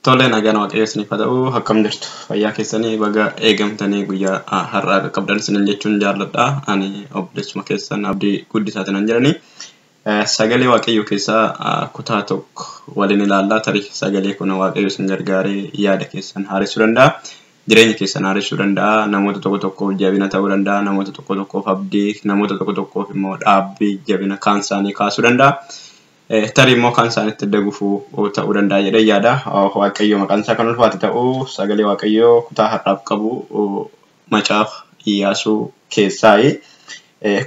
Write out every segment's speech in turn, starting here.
Tole nagaan waaqayyo isiniif haa ta'u akkam jirtu fayyaa keessanii baga eegamtanii guyyaa har'aa qabdan isinin jechuun jaalladha. Ani obboleessuma keessan Abdii Guddisaatiin jiranii sagalee waaqayyo keessaa kutaa tokko waliin ilaallaa tarii sagalee kun waaqayyo isin gargaaree yaada keessan haaressuu danda'a. Jireenya keessan haaressuu danda'a. Namoota tokko tokkoof jabina ta'uu danda'a. Namoota tokko tokkoof abdii, namoota tokko tokkoof immoo dhaabbii jabina kaan isaanii kaasuu danda'a. Tarii immoo kan isaanitti dagufuu ta'uu danda'a jedhee yaada. Waaqayyo maqaan isaa kan ulfaate ta'uu sagalee waaqayyoo kutaa har'aaf qabu macaafa Iyyaasuu keessaayi.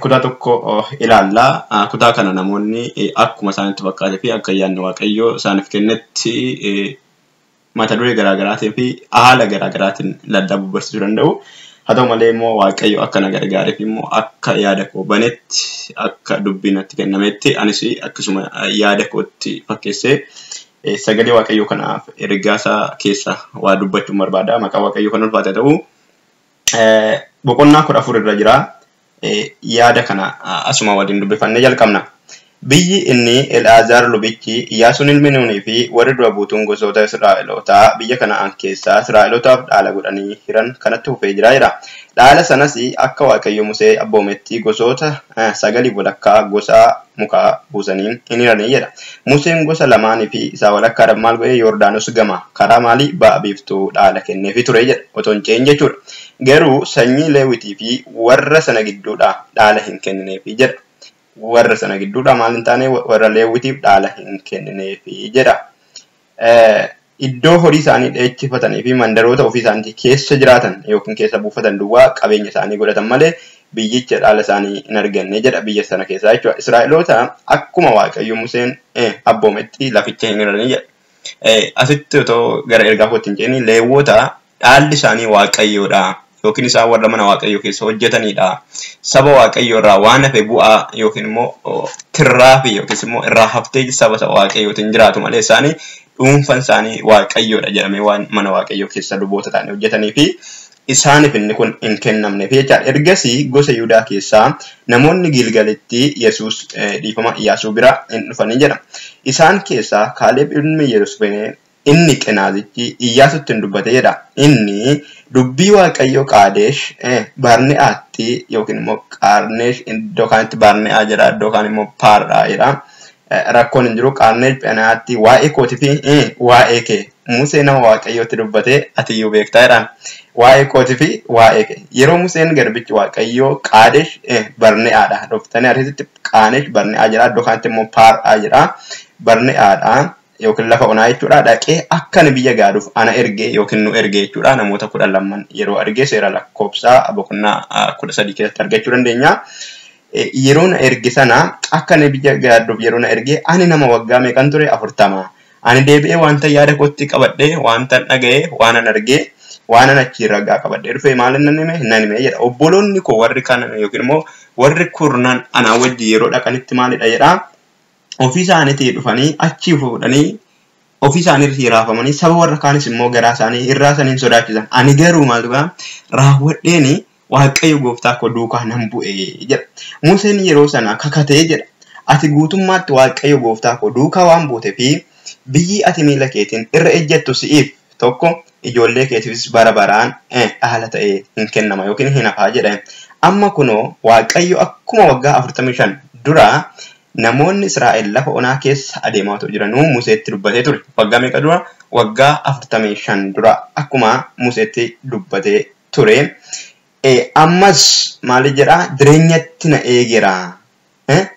Kutaa tokko ilaallaa. Kutaa kana namoonni akkuma isaanitti fakkaatee fi akka yaadni waaqayyoo isaaniif kennetti mata duree garaagaraatii fi haala garaagaraatiin lallabuu barsiisuu danda'u. Haa ta'u malee immoo waaqayyo akka na gargaareef immoo akka yaada koo banetti akka dubbiin natti kennametti anis akkasuma yaada kootti fakkeessee sagalee waaqayyoo kanaaf ergaasaa keessa waa dubbachuun barbaada. Maqaa waaqayyoo kan ulfaate ta'u boqonnaa 14 irra jira. Yaada kana asuma waliin dubbifannee jalqabna. Biyyi inni El'aazaar lubichi Iyyaasuun ilmi Nuunii fi warri dura buutuun gosoota Israa'elootaa biyya Kana'aan keessaa Israa'elootaaf dhaala godhanii hiran kanatti hufee jira. Dhaala sanas akka waaqayyo Musee abboometti gosoota 9 walakkaa gosa mukaa buusanii hin hiranii jedha. Museen gosa lamaanii fi isaa walakkaadhaan maal godhee Yordaanos gama karaa maalii ba'a biiftuu dhaala kenneefi ture jedha. Otoo hin ce'in jechuudha. Garuu sanyii Leewitii fi warra sana gidduudha dhaala hin kennineefi jedha. Warra sana gidduudha maal hin taane warra Leewwitiif dhaala hin kennineefi jedha. Iddoo horii isaanii dheechifatanii fi mandaroota ofii isaanii keessa jiraatan yookiin keessa buufatan duwwaa qabeenya isaanii godhatan malee biyyicha dhaala isaanii hin arganne jedha biyya sana keessaa jechuudha. Israa'eloota akkuma waaqayyo Museen abboometti laficha hin hiranii jedha. Asitti otoo gara ergaa kootti hin ceeni Leewwota dhaalli isaanii waaqayyoodha. Yookiin isaan warra mana waaqayyoo keessa hojjetanidha. Saba waaqayyoo irraa waan hafe bu'aa yookiin immoo tirraa fi yookiin immoo irraa haftee saba waaqayyootiin jiraatu malee isaanii dhuunfan isaanii waaqayyoodha jedhamee waan mana waaqayyoo keessa luboota ta'anii hojjetanii fi isaaniif inni kun hin kennamneef jechaadha. Ergasii gosa Yihudaa keessaa namoonni Gilgalitti Yesuus dhiifama Iyyaasuu bira hin dhufanii jedha. Isaan keessaa Kaaleb ilmi Yeruusafeen inni Qenaazichi Iyyaasuutti dubbate jedha. Inni dubbii waaqayyoo Qaadesh Barne'aatti yookiin immoo Qarneesh iddoo kanatti Barne'aa jedha iddoo kan immoo Paarraa jedha. Rakkoon hin jiru Qarneesh Barne'aatti waa'ee kootii fi waa'ee kee Musee nama waaqayyootti dubbate ati iyyuu beektaa jedhaan. Waa'ee kootii fi waa'ee kee yeroo Museen garbichi waaqayyoo Qaadesh Barne'aadha. Dhuftanii asitti Qaadesh Barne'aa jedha iddoo kanatti immoo Paarraa jedha. Barne'aadha. Yookiin lafa onaa jechuudha dhaqee akka biyya gaaduuf ana ergee yookiin nu ergee jechuudha namoota 12 yeroo argee seera lakkoofsaa boqonnaa 13 keessatti argachuu dandeenya. Yeroo na erge sana akka biyya gaaduuf yeroo na ergee ani nama waggaa meeqan ture 40. Ani deebi'ee wanta yaada kootti qabadhee wanta dhaga'ee waan an argee waan an achi ragaa qabadhee dhufee maal nan hime jedha. Obboloonni koo warri kana yookiin immoo warri kurnan anaa wajji yeroo dhaqanitti maalidha jedha. Ofii isaaniitii dhufanii achi fuudhanii ofii isaaniitii raafamanii saba warra kaanis immoo garaa isaanii irraa saniin sodaachisan. Ani garuu maal godhaa raawwadheeni waaqayyo gooftaa koo duukaa nan bu'e jedha. Museen yeroo sana kakatee jedha. Ati guutummaatti waaqayyo gooftaa koo duukaa waan buutee fi biyyi ati miila keetiin irra ejjettu si'iif tokko ijoollee keetiifis bara baraan dhaala ta'ee hin kennama yookiin hin hafaa jedha. Amma kunoo waaqayyo akkuma waggaa 45 dura namoonni Israa'el lafa onaa keessa adeemaa jiranuu Museetti dubbatee ture. Waggaa meeqa dura? Waggaa 45 dura akkuma Museetti dubbatee ture. Ammas maal jedhaa? Jireenyatti na eegira.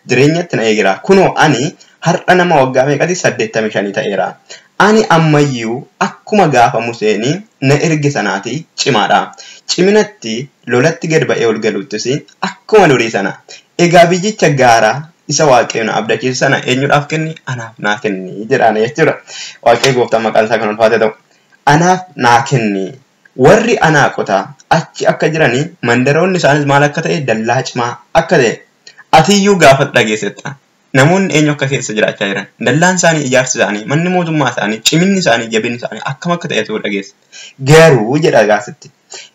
Jireenyatti na eegira. Kunoo ani har'a nama waggaa meeqati 85 ta'eera. Ani ammayyuu akkuma gaafa Museenii na erge sanaati cimaadha. Ciminatti lolatti gad ba'ee ol galuttis akkuma durii sana. Egaa biyyicha gaaraa isa waaqayyoon abdachiisa sana eenyudhaaf kenni? Anaaf naa kenni jedhaan jechuudha. Waaqayyo gooftaan maqaan isaa kan ulfaate ta'u. Anaaf naa kenni. Warri anaa qotaa achi akka jiranii mandaroonni isaanis maal akka ta'e dallaa cimaa akka ta'e atiyyuu gaafa dhageessetta. Namoonni eenyu akka keessa jiraachaa jiran dallaan isaanii ijaarsi isaanii manni mootummaa isaanii ciminni isaanii jabinni isaanii akkam akka ta'e yoo dhageesse. Garuu jedha gaasitti.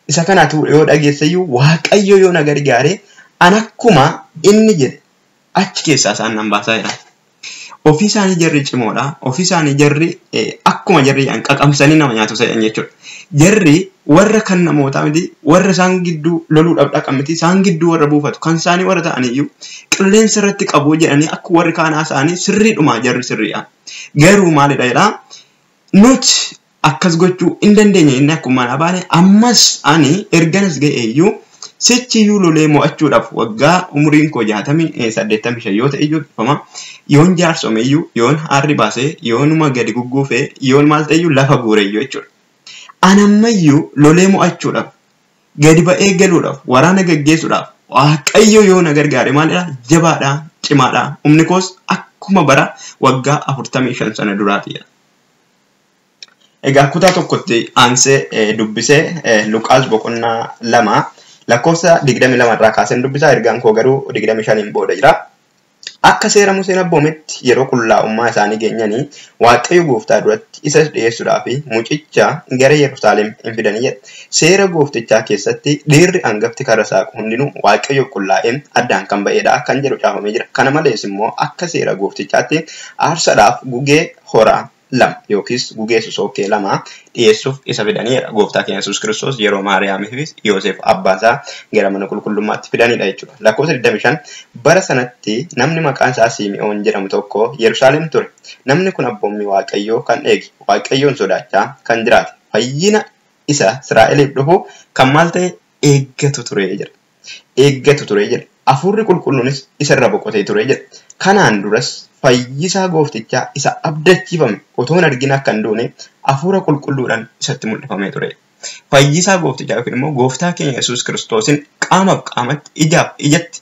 Isa kanaatu yoo dhageessayyuu waaqayyo yoo na gargaare an akkuma inni jedhe achi keessaa isaan nan baasaa jedha. Ofii isaanii jarri cimoodha. Ofii isaanii jarri akkuma jarri an qaqamsanii nama nyaatu se'an jechuudha. Jarri warra kan namootaa miti warra isaan gidduu loluudhaaf dhaqan miti isaan gidduu warra buufatu kan isaanii warra ta'aniyyuu qilleensa irratti qabu jedhanii akka warri kaanaa isaanii sirriidhuma jarri sirriidha. Garuu maalidha jedhaa nuti akkas gochuu hin dandeenye inni akkuma baane ammas ani erganas ga'eeyyuu sichiyyuu lolee mo'achuudhaaf waggaa umuriin koo 85 yoo ta'e iyyuu ifama yoon jaarsomeyyuu yoon harri baasee yoonuma gadi gugguufee yoon maal ta'eyyuu lafa guureyyuu jechuudha. Anammayyuu lolee mo'achuudhaaf gadi ba'ee galuudhaaf waraana gaggeessuudhaaf waaqayyo yoo na gargaare maalidha jabaadha cimaadha humni koos akkuma bara waggaa 45 sana duraatiidha. Egaa kutaa tokkotti aansee dubbisee Luqaas boqonnaa 2 lakkoofsa 22 irraa kaaseen dubbisaa ergaan koo garuu 25 booda jira. Akka seera Museen abboometti yeroo qullaa'ummaa isaanii geenyanii waaqayyo gooftaa duratti isa dhiyeessuudhaaf mucicha gara Yerusaalem hin fidanii jedha. Seera gooftichaa keessatti dhiirri hangafti karra saaqu hundinuu waaqayyo qullaa'een addaan kan ba'eedha kan jedhu caafamee jira. Kana malees immoo akka seera gooftichaatti aarsaadhaaf gugee horaa 2 yookiis gugee sosookee 2 dhiyeessuuf isa fidaniidha. Gooftaa keenya Yesuus Kiristoos yeroo Maariyaamii fi Yoosef abbaasaa gara mana qulqullummaatti fidanidha jechuudha. Lakkoofsa 25 bara sanatti namni maqaan isaa Simi'oon jedhamu tokko Yerusaalem ture. Namni kun abboommii waaqayyoo kan eege waaqayyoon sodaachaa kan jiraate fayyina isa Israa'eliif dhufu kan maal ta'e eeggatu ture jedha. Eeggatu ture jedha. Hafuurri qulqulluunis isarra boqotee ture jedha. Kanaan duras fayyisaa gooftichaa isa abdachiifame otoo hin argin akka hin duune hafuura qulqulluudhaan isatti mul'ifamee ture. Fayyisaa gooftichaa yookiin immoo gooftaa keenya Yesuus Kiristoosin qaamaaf qaamatti ijaaf ijatti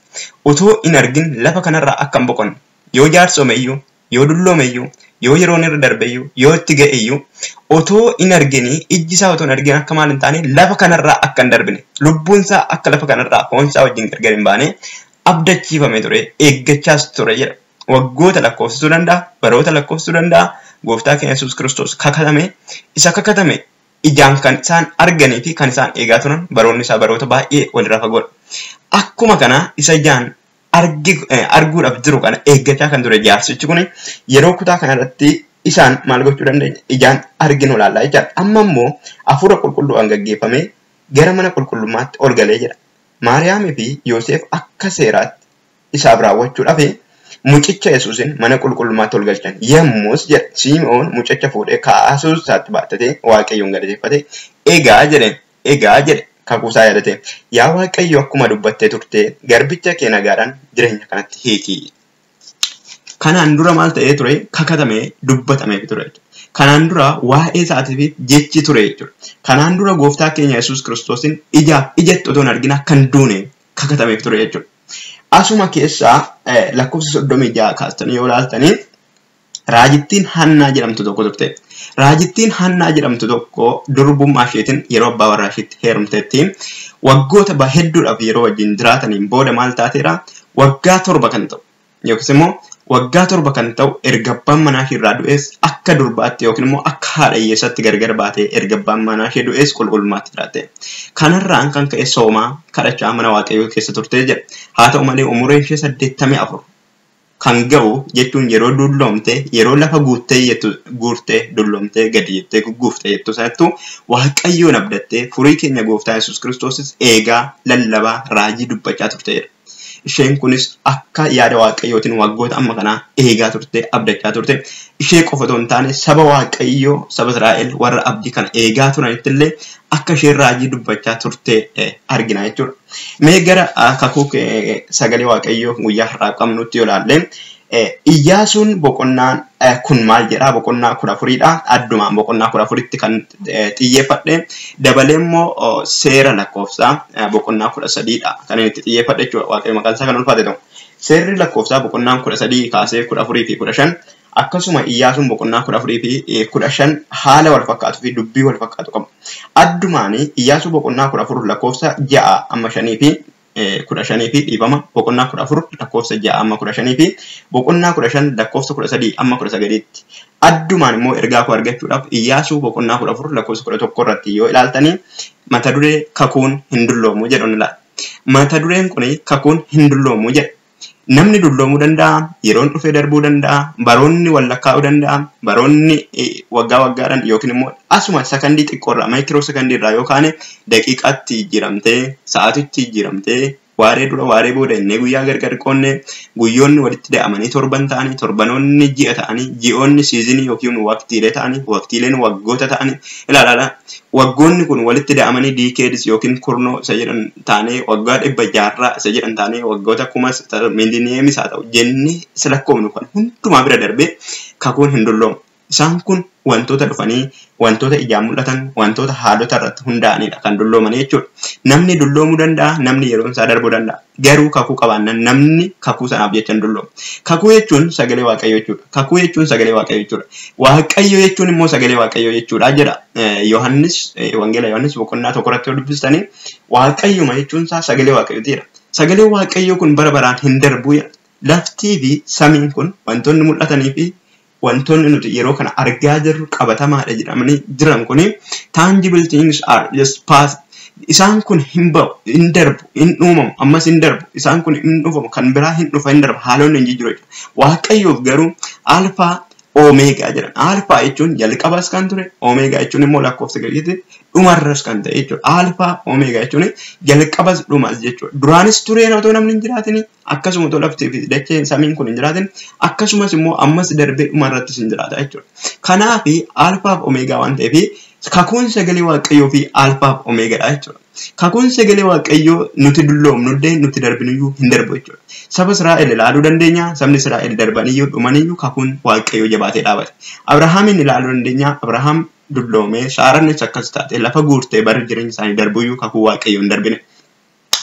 otoo hin argin lafa kanarraa akka hin boqonne yoo jaarsoomeyyuu yoo dulloomeyyuu yoo yeroon irra darbeyyuu yoo itti ga'eyyuu otoo hin arginii ijji isaa otoo hin argin akka maal hin taane lafa kanarraa akka hin darbine lubbuun isaa akka lafa kanarraa foon isaa wajjin gargar hin baane abdachiifamee ture eeggachaas ture jedha. Waggoota lakkoofsisuu danda'a, baroota lakkoofsisuu danda'a. Gooftaa keenya Yesuus Kiristoos kakatame, isa kakatame ijaan kan isaan arganii fi kan isaan eegaa turan baroonni isaa baroota baay'ee walirraa fagoodha. Akkuma kana isa ijaan arguudhaaf jiru kana eeggachaa kan ture jaarsichi kun yeroo kutaa kanarratti isaan maal gochuu dandeenya? Ijaan arginu laallaa jechaadha. Amma immoo hafuura qulqulluudhaan gaggeeffamee gara mana qulqullummaatti ol galee jira. Maariyaamii fi Yoosef akka seeraatti isaaf raawwachuudhaaf mucicha Yesuusin mana qulqullummaatti ol galchan. Yommus jedha Simi'oon mucicha fuudhee kaasuus isaatti baattatee waaqayyoon galateeffate egaa jedhe kakuusaa yaadate yaa waaqayyo akkuma dubbattee turte garbicha kee nagaadhaan jireenya kanatti hiiki. Kanaan dura maal ta'ee ture? Kakatamee dubbatamee ture. Kanaan dura waa'ee isaatiif jechi ture jechuudha. Kanaan dura gooftaa keenya Yesuus Kiristoosin ijaaf ijatti otoo hin argin akka hin duune kakatamee ture jechuudha. Asuma keessaa lakkoofsa 36 kaastanii yoo ilaaltanii raajittiin Hannaa jedhamtu tokko turte. Raajittiin Hannaa jedhamtu tokko durbummaa isheetiin yeroo abbaa warraa isheetti heerumteetti waggoota hedduudhaaf yeroo wajjin jiraataniin booda maal taateera? Waggaa 7 kan ta'u yookiis immoo waggaa 7 kan ta'u erga abbaan manaa ishee irraa du'ees akka durbaatti yookiin immoo akka haadha hiyyeessaatti gargar baatee erga abbaan manaa ishee du'ees qulqullummaatti jiraatte. Kanarraan kan ka'e soomaa kadhachaa mana waaqayyoo keessa turte jedha. Haa ta'u malee umuriin ishee 84 kan ga'u jechuun yeroo dulloomte yeroo lafa guurtee dulloomtee gadi jettee gugguufte jettu sanattu waaqayyoon abdattee furii keenya gooftaa Yesuus Kiristoosis eegaa lallabaa raajii dubbachaa turte jedha. Isheen kunis akka yaada waaqayyootiin waggoota amma kanaa eegaa turte abdachaa turte. Ishee qofa otoo hin taane saba waaqayyoo saba Israa'el warra abdii kana eegaa turanitti illee akka isheen raajii dubbachaa turte argina jechuudha. Mee gara kakuu sagalee waaqayyoo guyyaa har'aa qabnutti yoo ilaalle Iyyaasuun boqonnaan kun maal jedhaa? Boqonnaa 14dha. Addumaan boqonnaa 14tti kan xiyyeeffadhe. Dabalee immoo seera lakkoofsaa boqonnaa 13dha kan inni itti xiyyeeffadhe jechuudha. Waaqayyo maqaan isaa kan ulfaate ta'u. Seerri lakkoofsaa boqonnaan 13 kaasee 14 fi 15 akkasuma Iyyaasuun boqonnaa 14 fi 15 haala wal fakkaatuu fi dubbii wal fakkaatu qabu. Addumaan Iyyaasuu boqonnaa 14 lakkoofsa 6 amma 5 fi 15 fi dhiibama boqonnaa 14 lakkoofsa 6 amma 15 fi boqonnaa 15 lakkoofsa 13 amma 19tti. Addumaan immoo ergaa koo argachuudhaaf Iyyaasuu boqonnaa 14 lakkoofsa 11 irratti yoo ilaaltanii mata duree kakuun hin dulloomu jedhu ilaala. Mata dureen kun kakuun hin dulloomu jedha. namni dulloomuu danda'a, yeroon dhufee darbuu danda'a, baroonni wal lakkaa'uu danda'a, baroonni waggaa waggaadhaan yookiin immoo asuma sakandii xiqqoorraa maayikiroo sakandii irraa yookaan daqiiqaatti jijjiiramtee sa'aatitti jijjiiramtee waaree dura waaree booda innee guyyaa gargar qoonne guyyoonni walitti da'amanii torban ta'anii torbanoonni ji'a ta'anii ji'oonni siizinii yookiin waqtiilee ta'anii waqtiileen waggoota ta'anii ilaalaadha. Waggoonni kun walitti da'amanii diikeedis yookiin kurnoo isa jedhan taanee waggaa 100 isa jedhan taanee waggoota 1000 miilineemis haa ta'u jennee isa lakkoofnu kan hundumaa bira darbee kakuun hin dulloomu. Isaan kun wantoota dhufanii wantoota ijaan mul'atan wantoota haalota irratti hundaa'anidha kan dullooman jechuudha. Namni dulloomuu danda'a, namni yeroon isaa darbuu danda'a. Garuu kakuu qabaannan namni kakuu sanaaf jecha hin dulloomu. Kakuu jechuun sagalee waaqayyoo jechuudha. Kakuu jechuun sagalee waaqayyoo jechuudha. Waaqayyo jechuun immoo sagalee waaqayyoo jechuudha jedha. Yohannis wangeela Yohannis boqonnaa 1 irratti dubbistanii waaqayyuma jechuun isaa sagalee waaqayyootidha. Sagalee waaqayyoo kun bara baraan hin darbu. Laftii fi samiin kun wantoonni mul'atanii fi wantoonni nuti yeroo kana argaa jirru qabatamaadha jedhamanii jiran kuni tangible things are just past. Isaan kun hin ba'u, hin darbu, hin uumamu, ammas hin darbu. Isaan kun hin dhufamu, kan biraa hin dhufa, hin darbu. Haalonni hin jijjiiru. Waaqayyoof garuu alfaa Omeegaa jedhan. Alfaa jechuun jalqabas kan ture, Omeegaa jechuun immoo lakkoofsa gadiitti dhumarras kan ta'e jechuudha. Alfaa Omeegaa jechuun jalqabas dhumas jechuudha. Duraanis tureen otoo namni hin jiraatin akkasuma otoo laftii fi dacheen samiin kun hin jiraatin akkasumas immoo ammas darbee dhumarrattis hin jiraata jechuudha. Kanaaf alfaaf Omeegaa waan ta'eef kakuun sagalee waaqayyoo fi alfaaf Omeegaadha jechuudha. Kakuun sagalee waaqayyoo nuti dulloomnullee nuti darbiniyyuu hin darbu jechuudha. Saba Israa'el ilaaluu dandeenya. Sabni Israa'el darbaniyyuu dhumaniyyuu kakuun waaqayyoo jabaatee dhaabate. Abrahaamin ilaaluu dandeenya. Abrahaam dulloomee Saaraanis akkas taate lafa guurtee bara jireenya isaanii darbuyyuu kakuu waaqayyoo hin darbine.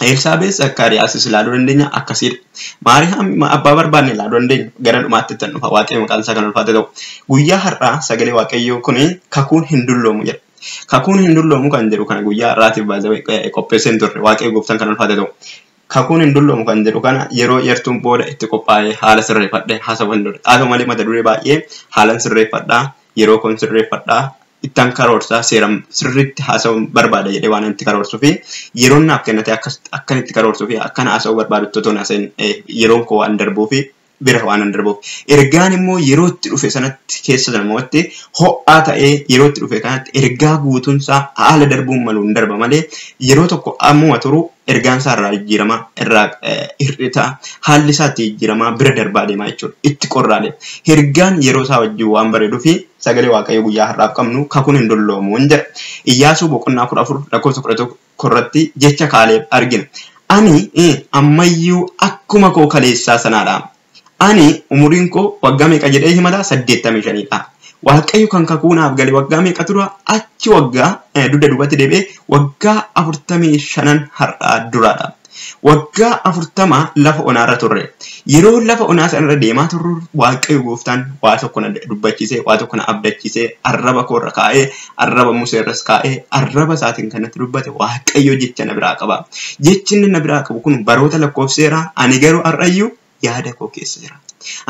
Elsaabees Zakkaariyaasis ilaaluu dandeenya akkasidha. Maariyaam abbaa barbaanne ilaaluu dandeenya. Gara dhumaatti itti dhufa waaqayyo maqaan isaa kan ulfaate ta'u. Guyyaa har'aa sagalee waaqayyoo kun kakuun hin dulloomu jedha. Kakuun hin dulloomu kan jedhu kana guyyaa har'aatiif baay'ee qopheesseen turre waaqayyo gooftaan kan ulfaate ta'u. Kakuun hin dulloomu kan jedhu kana yeroo yertuun booda itti qophaa'ee haala sirreeffadhee haasawwan dura. Haa ta'u malee mata duree baay'ee haalan sirreeffadhaa yeroo kun sirreeffadhaa ittaan karoorsaa seeram sirriitti haasawuu barbaada jedhee waan itti karoorsuu fi yeroon naaf kennate akkan itti karoorsuu fi akkan haasawuu barbaadu totoon haasa'in yeroon koo waan darbuu fi bira waan darbuuf. Ergaan immoo yeroo itti dhufe sanatti keessa namooti ho'aa ta'ee yeroo itti dhufe kanatti ergaa guutuunsaa haala darbuun maluun darba malee yeroo tokko ammuma turu ergaan isaa irraa jijjiirama irraa hir'ita haalli isaatti jijjiirama bira darbaa deemaa jechuudha. Itti qorraalee ergaan yeroo isaa wajjin waan bareeduu fi sagalee waaqayyo guyyaa har'aaf qabnu kakuun hin dulloomu hin jedha. Iyyaasuu boqonnaa 14 lakkoofsa 11 irratti jecha Kaaleeb argina. Ani ammayyuu akkuma koo kaleessaa sanaadha. Ani umuriin koo waggaa meeqa jedhee himata 85dha. Waaqayyo kan kakuunaaf galee waggaa meeqa tura achi waggaa dugda duubatti deebi'ee waggaa 45 har'aa duraadha. Waggaa 40 lafa onaarra turre. Yeroo lafa onaa sanarra deemaa turru waaqayyo gooftaan waa tokko na dubbachiisee waa tokko na abdachiisee arraba koorra kaa'ee arraba Museerras kaa'ee arraba isaatiin kanatti dubbate waaqayyo jecha na biraa qaba. Jechi inni na biraa qabu kun baroota lakkoofseera. Ani garuu har'ayyuu yaada koo keessa jira.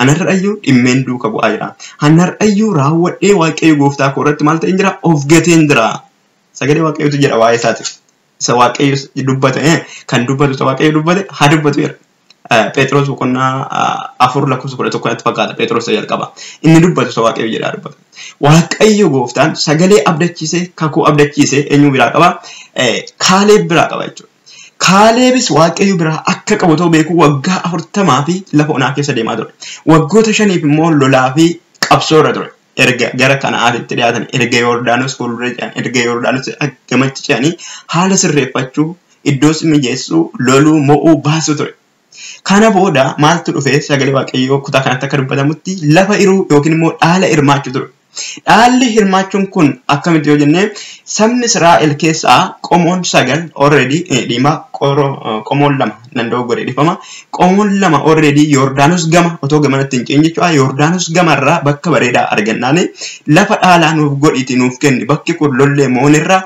Anarrayyuu dhimmeen duuka bu'aa jira. Anarrayyuu raawwadhee waaqayyo gooftaa koo irratti maal ta'in jira? Of gateen jira. Sagalee waaqayyootu jedha waa'ee isaati. Isa waaqayyo dubbate kan dubbatu isa waaqayyo dubbate haa dubbatu jedha. Phexros boqonnaa 4 lakkoofsa 11 fakkaata. Phexros jalqaba. Inni dubbatu isa waaqayyo jedha dubbata. Waaqayyo gooftaan sagalee abdachiisee kakuu abdachiisee eenyu biraa qaba? Kaaleeb biraa qaba jechuudha. Kaaleebis waaqayyo biraa akka qabu ta'uu beeku waggaa 40 fi lafa onaa keessa deemaa ture. Waggoota 5 immoo lolaa fi qabsoo irra ture. Erga gara Kana'aanitti dhiyaatan erga Yordaanos fuuldura ce'an erga Yordaanos gamatti ce'anii haala sirreeffachuu iddoo mijeessuu loluu mo'uu baasuu ture. Kana booda maaltu dhufe sagalee waaqayyoo kutaa kanatti akka dubbatamutti lafa iruu yookiin immoo dhaala hirmaachuu ture. Dhaalli hirmaachuun kun akkamitti yoo jennee sabni Israa'el keessaa qomoon 9 already dhima qomoon 2 nandoo godhee dhifama. Qomoon 2 already Yordaanos gama otoo gamanatti hin ce'in jechuudha. Yordaanos gamarraa bakka bareedaa argannaan lafa dhaalaa nuuf godhiti nuuf kenni bakki kun lollee moonirraa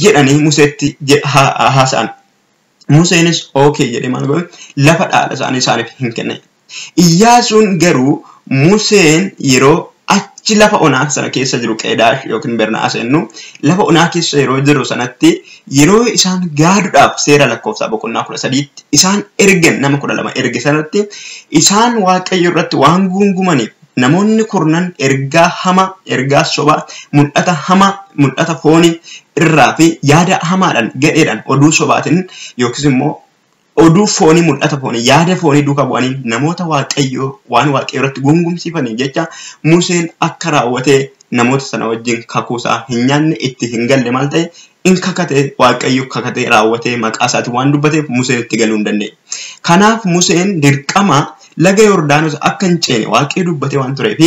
jedhanii Museetti haasa'an. Museenis okay jedhee maal godhe lafa dhaala isaaniif hin kenne. Iyyaasuun garuu Museen yeroo achi lafa onaa sana keessa jiru Qeedaash yookiin Bernaas ennu lafa onaa keessa yeroo jiru sanatti yeroo isaan gaaduudhaaf seera lakkoofsaa boqonnaa 13tti isaan ergan nama 12 erge sanatti isaan Waaqayyo irratti waan guungumaniif namoonni kurnan ergaa hama ergaa soba mul'ata hama mul'ata foonii irraa fi yaada hamaadhaan gadheedhaan oduu sobaatiin yookiis immoo oduu foonii mul'ata foonii yaada foonii duukaa bu'anii namoota Waaqayyo waan Waaqayyo irratti gungumsiifanii jecha Museen akka raawwatee namoota sana wajjin kakuusaa hin nyaanne itti hin galle maal ta'e in kakatee Waaqayyo kakatee raawwatee maqaa isaatiin waan dubbateef Museen itti galuu hin dandeenye. Kanaaf Museen dirqama laga Yordaanos akka hin ceene Waaqayyo dubbatee waan tureef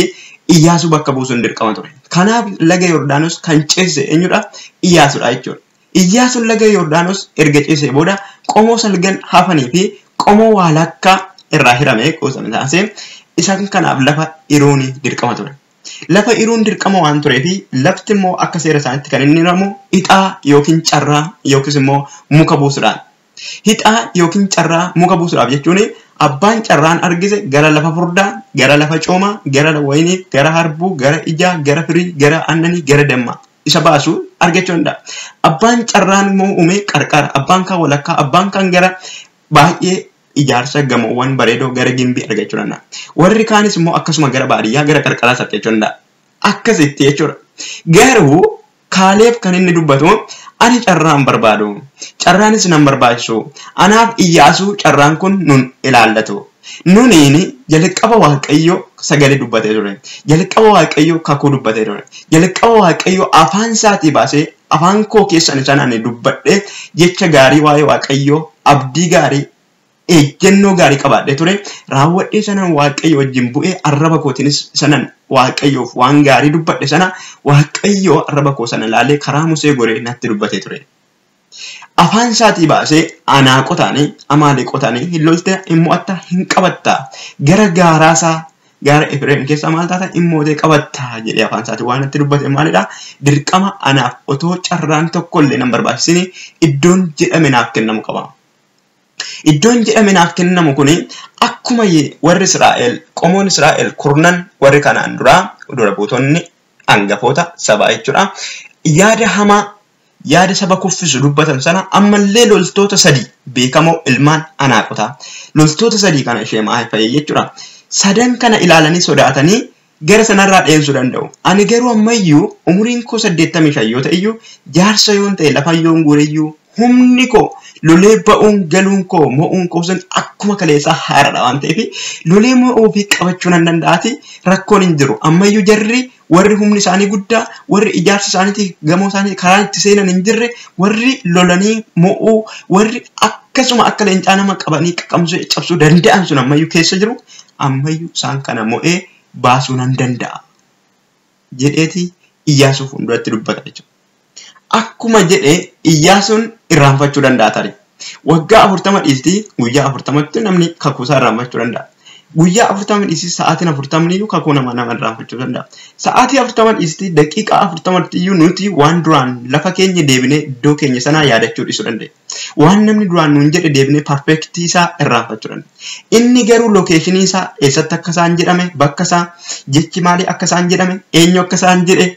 Iyyaasuu bakka buusuun dirqama ture. Kanaaf laga Yordaanos kan ceese eenyudha? Iyyaasuudha jechuudha. Iyyaasuun laga Yordaanos erga ceesee booda qomoo salgan hafanii fi qomoo waalakkaa irraa hirame qoosame taasise isaan kanaaf lafa iruun dirqama ture. Lafa iruun dirqama waan tureef lafti immoo akka seera isaaniitti kan inni hiramu ixaa yookiin carraa yookiis immoo muka buusuudhaan. Ixaa yookiin carraa muka buusuudhaaf jechuun abbaan carraan argise gara lafa furdaa, gara lafa coomaa, gara wayinii, gara harbuu, gara ijaa, gara firii, gara aannanii, gara dammaa. Isa baasu argachuu danda'a. Abbaan carraan immoo uume qarqara, abbaan kan walakkaa, abbaan kan gara baay'ee ijaarsa gamoowwan bareedoo gara gimbii argachuu danda'a. Warri kaanis immoo akkasuma gara baadiyyaa gara qarqaraas argachuu danda'a. Akkasitti jechuudha. Garuu Kaaleeb kan inni dubbatu ani carraan barbaadu. Carraanis nan barbaachisu. Anaaf Iyyaasuu carraan kun nun ilaallatu. Nuniini jalqaba Waaqayyo sagalee dubbatee ture. Jalqaba Waaqayyo kakuu dubbatee ture. Jalqaba Waaqayyo afaan isaatii baasee afaan koo keessan sanaan dubbadhee jecha gaarii waa'ee Waaqayyo abdii gaarii ejjennoo gaarii qabaadhee ture. Raawwadhee sanaan Waaqayyo wajjin bu'ee arraba kootiinis sanaan Waaqayyoof waan gaarii dubbadhe sana Waaqayyo arraba koo sana laalee karaa Musee goree natti dubbatee ture. Afaan isaatii baasee Anaaqotaanii Amaaleeqotaanii hin lolte immoo atta hin qabatta gara gaaraasaa gara Efreem keessa maal taata immootee qabatta jedhee afaan isaatii waan itti dubbate maalidha dirqama anaaf otoo carraan tokkollee nan barbaachisini iddoon jedhame naaf kennamu qaba. Iddoon jedhame naaf kennamu kuni akkuma warri Israa'el qomoon Israa'el kurnan warri kanaan dura buutonni hangafoota sabaa jechuudha yaada hamaa yaada saba kuffisu dubbatan sana ammallee loltoota sadii beekamoo ilmaan Anaaqotaa loltoota sadii kana ishee maayifayee jechuudha. Sadan kana ilaalanii sodaatanii gara sanarraa dheensuu danda'u. Ani garuu ammayyuu umuriin koo 85 yoo ta'eyyuu jaarsa yoon ta'e lafa yoon guureyyuu humni koo lolee ba'uun galuun koo mo'uun koo sun akkuma kaleessaa haaradha waan ta'eef lolee mo'uu fi qabachuu nan danda'ati rakkoon hin jiru. Ammayyuu jarri warri humni isaanii guddaa warri ijaarsa isaaniitii gamoo isaanii karaa itti seenan hin jirre warri lolanii mo'uu warri akkasuma akka leencaa nama qabanii qaqqabsuu cabsuu danda'an sun ammayyuu keessa jiru ammayyuu isaan kana mo'ee baasuu nan danda'a jedheeti Iyyaasuu fuulduratti dubbata jechuudha. Akkuma jedhee Iyyaasuun irraanfachuu danda'a tarii. Waggaa 40 dhiistii guyyaa 40tti namni kakuusaa irraanfachuu danda'a. Guyyaa 40 dhiistii sa'aatiin 40 iyyuu kakuu nama irraanfachuu danda'a. Sa'aatii 40 dhiistii daqiiqaa 40 iyyuu nuti waan duraan lafa keenya deebinee iddoo keenya sanaa yaadachuu dhiisuu dandeenya. Waan namni duraan nuun jedhe deebinee perfektii isaa irraanfachuu dandeenya. Inni garuu lokeeshinii isaa eessatti akka isaan jedhame bakka isaa jechi maalii akka isaan jedhame eenyu akka isaan jedhe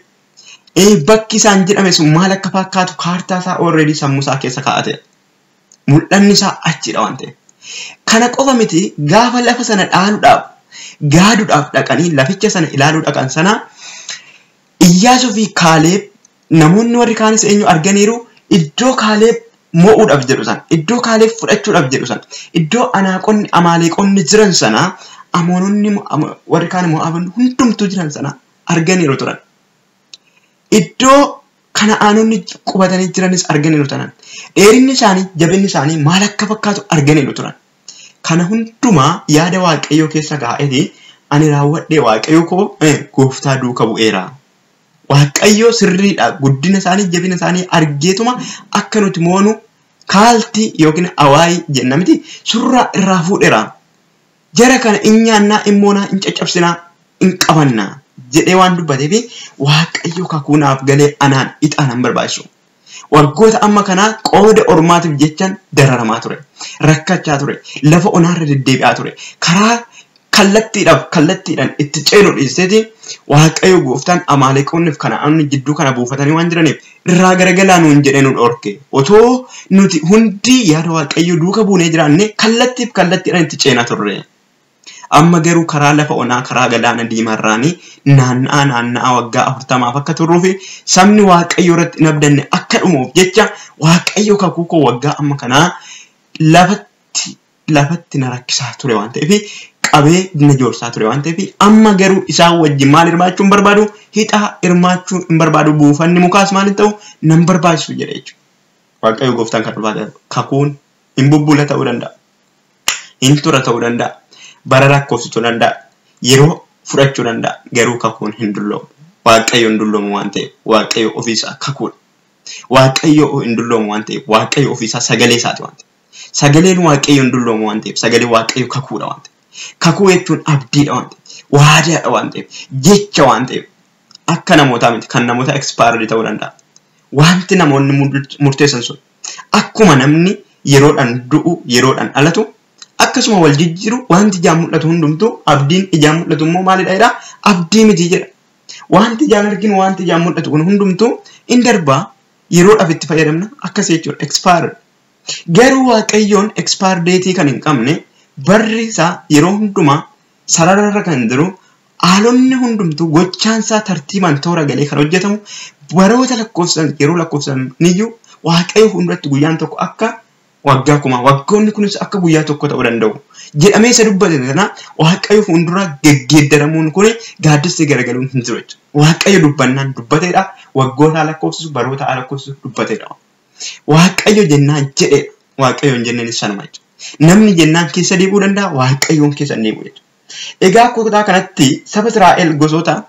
bakki isaan jedhame sun maal akka fakkaatu kaartaa isaa already sammuu isaa keessa kaa'ate. Mul'anni isaa achidha waan ta'eef. Kana qofa miti gaafa lafa sana dhaaluudhaaf gaaduudhaaf dhaqanii laficha sana ilaaluu dhaqan sana Iyyaasuu fi Kaaleeb namoonni warri kaanis eenyu arganiiru iddoo Kaaleeb mo'uudhaaf jedhu sana iddoo Kaaleeb fudhachuudhaaf jedhu sana iddoo Anaaqonni Amaaleeqonni jiran sana Amoononni warri kaan Mo'aabonni hundumtuu jiran sana arganiiru turan. Iddoo Kana'aanonni qubatanii jiranis arganiiru turan. Dheerinni isaanii jabinni isaanii maal akka fakkaatu arganiiru turan. Kana hundumaa yaada Waaqayyoo keessa kaa'eeti ani raawwadhee Waaqayyoo koo gooftaa duuka bu'eera. Waaqayyoo sirriidha guddina isaanii jabina isaanii argeetuma akka nuti moonu kaaltii yookiin awaayii jenna miti surraa irraa fuudheera. Jara kana inyaannaa immoonaa in caccabsinaa in qabannaa jedhee waan dubbateef Waaqayyo kakuunaaf galee anaan ixaanan barbaachisu. Waggoota amma kanaa qooda ormaatiif jechaan dararamaa ture. Rakkachaa ture. Lafa onaarra deddeebi'aa ture. Karaa kallattiidhaan itti ceenu dhiiseeti waaqayyo gooftaan Amaaleqoonniif Kana'aanonni jidduu kana buufatanii waan jiraniif irraa garagalaa nuun jedhee nu dhorke. Otoo nuti hundi yaada waaqayyo duuka buunee jiraanne kallattiidhaan itti ceenaa turre. Amma garuu karaa lafa onaa karaa galaana diimaarraanii naanna'aa waggaa 40 akka turruu fi sabni waaqayyo irratti hin abdanne akka dhumuuf jecha waaqayyo kakuu koo waggaa amma kanaa lafatti na rakkisaa ture waan ta'eef qabee na joorsaa ture waan ta'eef amma garuu isaan wajjin maal hirmaachuu hin barbaadu hidhaa hirmaachuu hin barbaadu buufanni mukaas maal ta'u nan barbaachisu jedhe jechuudha. Waaqayyo gooftaan kan dhufaate kakuun hin bubbula ta'uu danda'a. Hin tura ta'uu danda'a. Bara lakkoofsituu danda'a. Yeroo fudhachuu danda'a. Garuu kakuun hin dulloomu. Waaqayyo hin dulloomu waan ta'eef waaqayyo ofiisaa kakuudha. Waaqayyo hin dulloomu waan ta'eef waaqayyo ofiisaa sagalee isaati waan ta'eef. Sagaleen waaqayyo hin dulloomu waan ta'eef sagalee waaqayyo kakuudha waan ta'eef. Kakuu jechuun abdiidha waan ta'eef. Waadaadha waan ta'eef. Jecha waan ta'eef. Akka namootaa miti kan namoota expaarii ta'uu danda'a. Wanti namoonni murteessan sun akkuma namni yeroodhaan du'u yeroodhaan dhalatu akkasuma wal jijjiiru wanti ijaan mul'atu hundumtuu abdiin ijaan mul'atu immoo maalidha jedha abdii miti jedha. Wanti ijaan arginu wanti ijaan mul'atu kun hundumtuu in darbaa yeroodhaaf itti fayyadamna akkas jechuudha expaarii. Garuu waaqayyoon expaire date kan hin qabne barri isaa yeroo hundumaa sarararra kan jiru haalonni hundumtuu gochaansaa tartiibaan toora galee kan hojjetamu baroota lakkoofsan yeroo lakkoofsan niyyuu waaqayyo hunduratti guyyaan tokko akka waggaa kuma waggoonni kunis akka guyyaa tokko ta'uu danda'u jedhamee isa dubbate kana waaqayyo hundura geggeeddaramuun kun gaaddisee garagaluun hin jiru jechuudha. Waaqayyo dubbannaan dubbateedha waggoota lakkoofsisu baroota lakkoofsisu dubbateedha. Waaqayyo jennaan jedheedha waaqayyoon jenneen sanuma jechuudha. Namni jennaan keessa deebuu danda'a waaqayyoon keessa deebuu jechuudha. Egaa kutaa kanatti saba Israa'el gosoota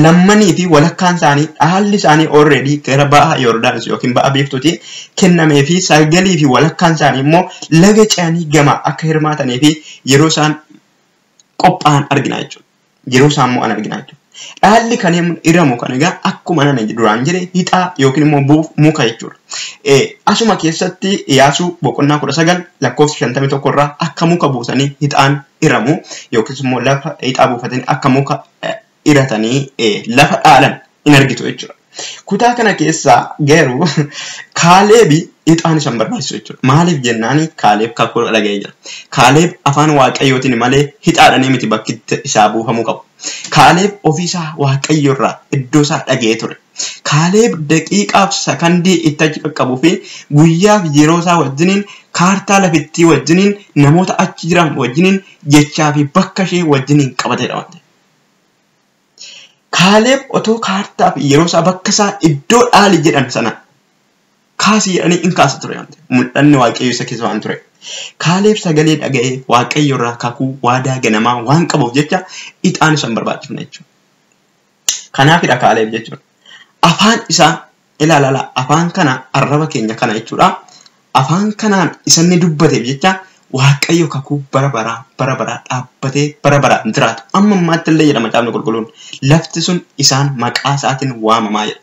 lammanii fi walakkaan isaanii haalli isaanii already gara ba'a Yordaanos yookiin ba'a biiftuuti kennamee fi sagalii fi walakkaan isaanii immoo laga ce'anii gama akka hirmaatanii fi yeroo isaan qophaa'an argina jechuudha. Yeroo isaan mo'an argina jechuudha. Haalli kan hiramu kan egaa akkuma nana duraan jedhe hixaa yookiin immoo muka jechuudha. Asuma keessatti Iyaasuu boqonnaa 19 lakkoofsa 51 irraa akka muka buusanii hixaan hiramu yookiin immoo lafa hixaa buufatanii akka muka hiratanii lafa dhaalan in argitu jechuudha. Kutaa kana keessaa garuu Kaaleebi hixaan isaan barbaachisu jechuudha. Maaliif jennaani Kaaleeb kakuu dhaga'ee jira. Kaaleeb afaan waaqayyootiin malee hixaadhaan miti bakki isaa buufamuu qabu. Kaaleeb ofiisaa waaqayyo irraa iddoo isaa dhaga'ee ture. Kaaleeb daqiiqaaf sakandii itti achi qaqqabuu fi guyyaaf yeroo isaa wajjiniin kaartaa lafittii wajjiniin namoota achi jiran wajjiniin jechaa fi bakka ishee wajjiniin qabateedha waan ta'eef. Kaaleeb otoo kaartaa fi yeroo isaa bakka isaa iddoo dhaali jedhan sana kaasii jedhanii in kaasa ture waan ta'eef. Mul'anni waaqayyo isa keessa waan ture. Kaaleeb sagalee dhaga'ee waaqayyo irraa kakuu waadaa ganamaa waan qabuuf jecha hixaan isaan barbaachifne jechuudha. Kanaafidha Kaaleeb jechuudha. Afaan isaa ilaalala afaan kana arraba keenya kana jechuudha. Afaan kanaan isanni dubbateef jecha waaqayyo kakuu bara baraa dhaabbatee bara baraan jiraatu. Amma ammaatti illee jedhama caafni qulqulluun lafti sun isaan maqaa isaatiin waamamaa jedha.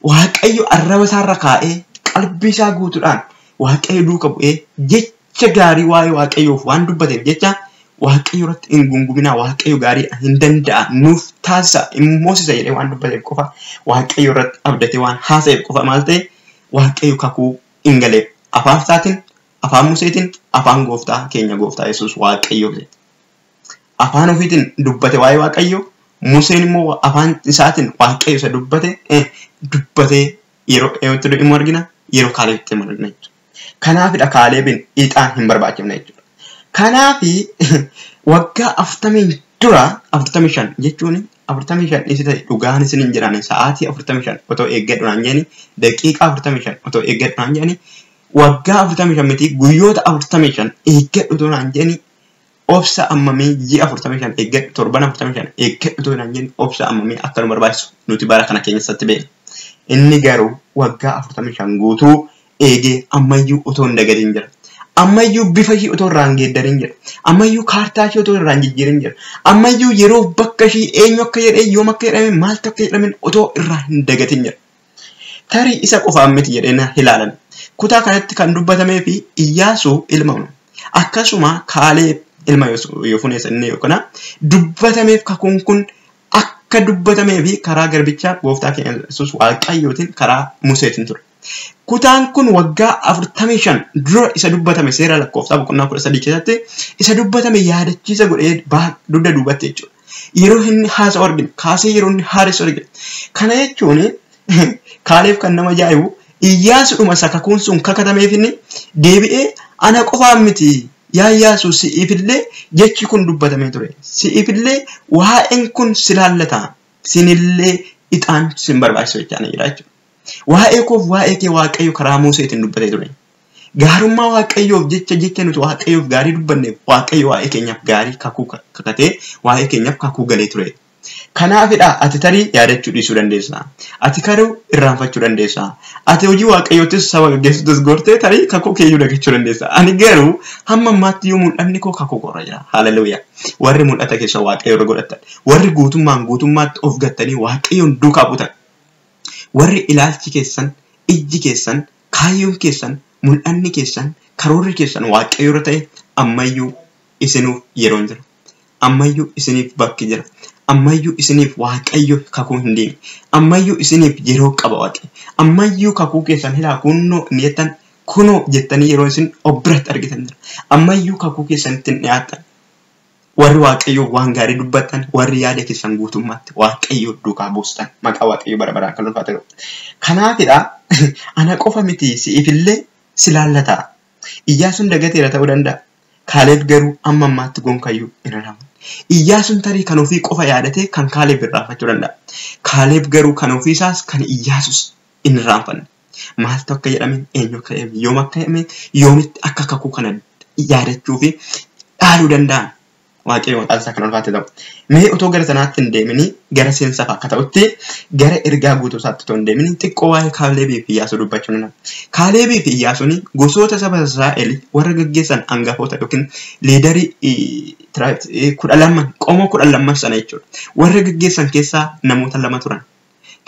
Waaqayyo arraba isaarra kaa'ee qalbii isaa guutuudhaan waaqayyo duuka bu'ee jecha gaarii waa'ee waaqayyoof waan dubbateef jecha waaqayyo irratti hin gunguminaa waaqayyo gaarii hin danda'a nuuf taasisa immoosisa jedhee waan dubbateef qofa waaqayyo irratti abdatee waan haasa'eef qofa maal ta'e waaqayyo kakuu hin galeef afaan isaatiin afaan Museetiin afaan gooftaa keenya gooftaa Yesuus waaqayyo afaan ofiitiin dubbate waa'ee waaqayyo Museen immoo afaan isaatiin waaqayyo isa dubbatee yeroo eeyyatti immoo argina yeroo Kaaleebitti immoo argina jechuudha. Kanaafidha Kaaleebin hixaan hin barbaachifne jechuudha. Kanaafi waggaa 40 dura 45 jechuun 45 isii ta'e dhugaan isin hin jirane sa'aatii 45 otoo eeggadhu naan jedhani daqiiqaa 45 otoo eeggadhu naan jedhani waggaa 45 miti guyyoota 45 eeggadhu otoo naan jedhani obsa ammamii ji'a 45 eeggadhu torban 45 eeggadhu otoo naan jedhani obsa ammamii akka nu barbaachisu nuti bara kana keenyatti beekna. Inni garuu waggaa 45 guutuu eegee ammayyuu otoo hin dagadin jira. Ammayyuu bifa ishii otoo irraan geeddarin jira. Ammayyuu kaartaa ishii otoo irraan jijjiirin jira. Ammayyuu yeroo bakka ishii eenyu akka jedhee yoom akka jedhame maaltu akka jedhame otoo irraa hin dagatin jira. Tarii isa qofaan miti jedhee ilaalan. Kutaa kanatti kan dubbatamee fi Iyyaasuu ilma akkasuma Kaaleeb ilma Yoofune sanni yookaan dubbatameef kakuun kun akka dubbatamee fi karaa garbichaa gooftaa keenya Yesuus Waaqayyootiin karaa Museetiin ture. Kutaan kun waggaa 45 dura isa dubbatame seera lakkoofsaa boqonnaa 13 keessatti isa dubbatame yaadachiisa godhee dugda duubatti jechuudha. Yeroo inni haasa'u argina kaasee yeroo inni haaressu argina. Kana jechuun Kaaleef kan nama ajaa'ibu Iyyaasuudhuma sakakuun sun kakatameef inni deebi'ee ana qofaan miti yaa Iyyaasuu si'ifillee jechi kun dubbatamee ture. Si'ifillee waa'een kun silaallata sinillee ixaan sin barbaachisu jechaanii jira jechuudha. Waa'ee koof waa'ee kee Waaqayyo karaa Museetiin dubbatee ture. Gaarummaa Waaqayyoof jecha nuti Waaqayyoof gaarii dubbanneef Waaqayyo waa'ee keenyaaf gaarii kakuu kakatee waa'ee keenyaaf kakuu galee ture. Kanaafidha ati tarii yaadachuu dhiisuu dandeessa. Ati garuu irraanfachuu dandeessa. Ati hojii Waaqayyoottis saba gaggeessuutis gortee tarii kakuu keeyyuu dagachuu dandeessa. Ani garuu hamma ammaatti yoo mul'anni koo kakuu qorra jira. Haaleluyyaa. Warri mul'ata keessa Waaqayyo irra godhatan. Warri guutummaatti of gattanii Waaqayyoon duukaa buutan. Warri ilaalchi keessan, ijji keessan, kaayyoon keessan, mul'anni keessan, karoorri keessan Waaqayyo irra ta'e ammayyuu isinuuf yeroon jira. Ammayyuu isiniif bakki jira. Ammayyuu isiniif Waaqayyo kakuu hin deemne. Ammayyuu isiniif yeroo qaba Waaqayyo. Ammayyuu kakuu keessan hilaa kunoo jettanii yeroo isin obbiratti argitan jira. Ammayyuu kakuu keessanitti hin dhiyaatan. Warri Waaqayyo waan gaarii dubbatan, warri yaada keessan guutummaatti Waaqayyo duukaa buustan. Maqaa Waaqayyo bara baraan kan ulfaatu. Kanaafidha ana qofa miti si'ifillee silaallata. Iyyaasuun dagateera ta'uu danda'a. Kaaleef garuu amma ammaatti gonkayyuu hin raafne. Iyyaasuun tarii kan ofii qofa yaadatee kan Kaaleef irraanfachuu danda'a. Kaaleef garuu kan ofiisaas kan Iyyaasus hin raanfanne. Maaltu akka jedhame eenyu akka jedhame yoom akka jedhame yoomitti akka kakuu kana yaadachuu fi dhaaluu danda'an. Waaqayyo maqaan isaa kan ulfaate ta'u. Mee otoo gara sanaatti hin deemini gara seensaaf akka ta'utti gara ergaa guutuu isaatti otoo hin deemini xiqqoo waa'ee Kaalebii fi Iyyaasuu dubbachuu danda'a. Kaalebii fi Iyyaasuun gosoota saba Israa'el warra gaggeessan hangafoota yookiin liidarii 12 qomoo 12 sana jechuudha. Warra gaggeessan keessaa namoota 2 turan.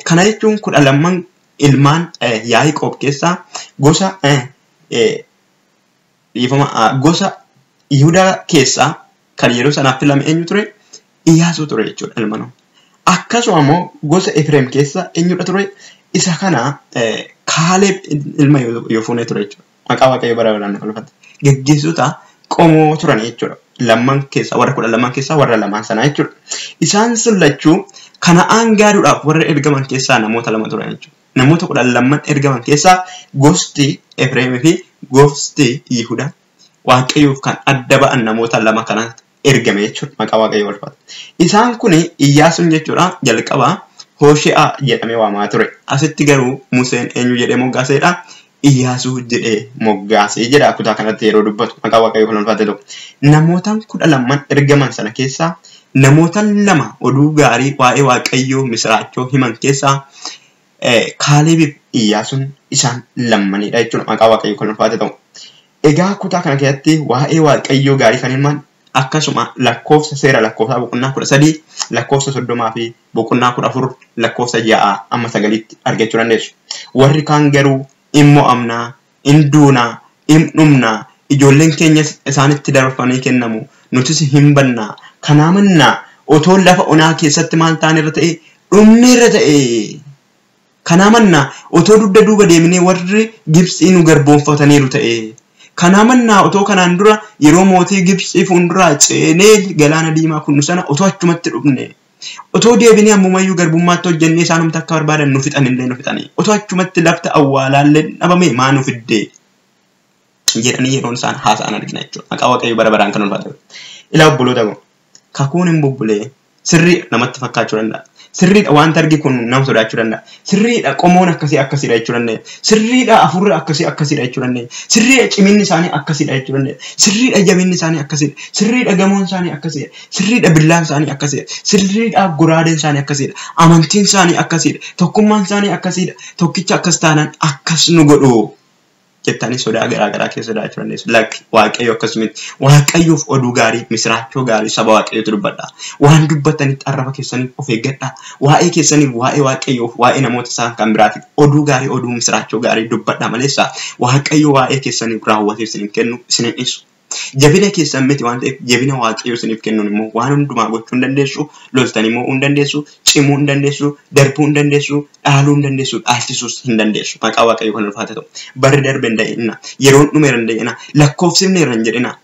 Kana jechuun 12 ilmaan Yaaqoob keessaa gosa Yihudaa keessaa kan yeroo sanaaf filame eenyu ture? Iyyaasuu ture jechuudha ilma namaa. Akkasuma immoo gosa Efreem keessa eenyudha ture? Isa kana Kaaleeb ilma Yoofune ture jechuudha. Maqaa Waaqayyo bara baraan kan ulfaate. Gaggeessota qomoo turan jechuudha. Lamman keessa warra 12 keessaa warra 2 sana jechuudha. Isaan sun lachuu Kana'aan gaaduudhaaf warra ergaman keessaa namoota 2 turan jechuudha. Namoota 12 ergaman keessaa gosti Efreem fi gosti Yihudaa Waaqayyoof kan adda ba'an namoota 2 kanatti ergame jechuudha. Maqaa Waaqayyo ulfaate. Isaan kun Iyyaasuun jechuudha jalqaba Hooshe'aa jedhamee waamamaa ture. Asitti garuu Museen eenyu jedhee moggaaseedha? Iyyaasuu jedhee moggaasee jedha kutaa kanatti yeroo dubbatu. Maqaa Waaqayyo kan ulfaate ta'u. Namootaan 12 ergaman sana keessaa namoota 2 oduu gaarii waa'ee Waaqayyoo misraachoo himan keessaa Kaalebii fi Iyyaasuun isaan lammanidha jechuudha. Maqaa Waaqayyo kan ulfaate ta'u. Egaa kutaa kana keessatti waa'ee Waaqayyoo gaarii kan himan akkasuma lakkoofsa seera lakkoofsa boqonnaa 13 lakkoofsa 30 fi boqonnaa 14 lakkoofsa 6 amma 9tti argachuu dandeessu. Warri kaan garuu immoo amnaa, induunaa, dhumnaa, ijoolleen keenya isaanitti dabarfamanii kennamu, nutis hin bannaa, kanaa mannaa, otoo lafa onaa keessatti maal ta'an irra ta'e, dhumne irra ta'e. Kanaa mannaa, otoo dugda duuba deemnee warri Gibxii nu garboonfataniiru ta'e. Kanaa mannaa otoo kanaan dura yeroo mootii Gibxii fuulduraa ceenee galaana diimaa kun sana otoo achumatti dhufne. Otoo deebinee ammumayyuu garbummaatti hojjennee isaanumti akka barbaadan nu fixanillee nu fixanii. Otoo achumatti lafta awwaalaallee dhabame maa nu fiddee jedhanii yeroon isaan haasa'an argina jechuudha. Maqaa Waaqayyo bara baraan kan ulfaatu. Ilaa obboloota koo kakuun hin bubbulee sirrii namatti fakkaachuu danda'a. Sirriidha wanta argi kun nama sodaachuu danda'a. Sirriidha qomoon akkasiidha jechuu danda'a. Sirriidha afurri akkasiidha jechuu danda'a. Sirriidha ciminni isaanii akkasiidha jechuu danda'a. Sirriidha jabinni isaanii akkasiidha. Sirriidha gamoon isaanii akkasiidha. Sirriidha billaan isaanii akkasiidha. Sirriidha goraadeen isaanii akkasiidha. Amantiin isaanii akkasiidha. Tokkummaan isaanii akkasiidha. Tokkicha akkas taanaan akkas nu godhu jettanii sodaa garaa keessa sodaachuu dandeessu. Lakki Waaqayyo akkasumas Waaqayyoof oduu gaarii misraachoo gaarii saba Waaqayyootu dubbadha. Waan dubbatanitti arraba keessaniif of eeggadha. Waa'ee keessaniif waa'ee Waaqayyoof waa'ee namoota isaan kan biraatiif oduu gaarii oduu misraachoo gaarii dubbadha maleessa Waaqayyo waa'ee keessaniif raawwatee isiniif kennu isinin dhiisu. Jabina keessan miti waan ta'eef jabina waaqayyo isiniif kennuun immoo waan hundumaa gochuu hin dandeessu, loltan immoo hin dandeessu, cimuu hin dandeessu, darbuu hin dandeessu, dhaaluu hin dandeessu, dhaalchisuus hin dandeessu. Maqaa waaqayyo kan ulfaate ta'u. Barri darbe hin da'ina, yeroon dhumeera hin da'ina, lakkoofsifneera hin jedhina.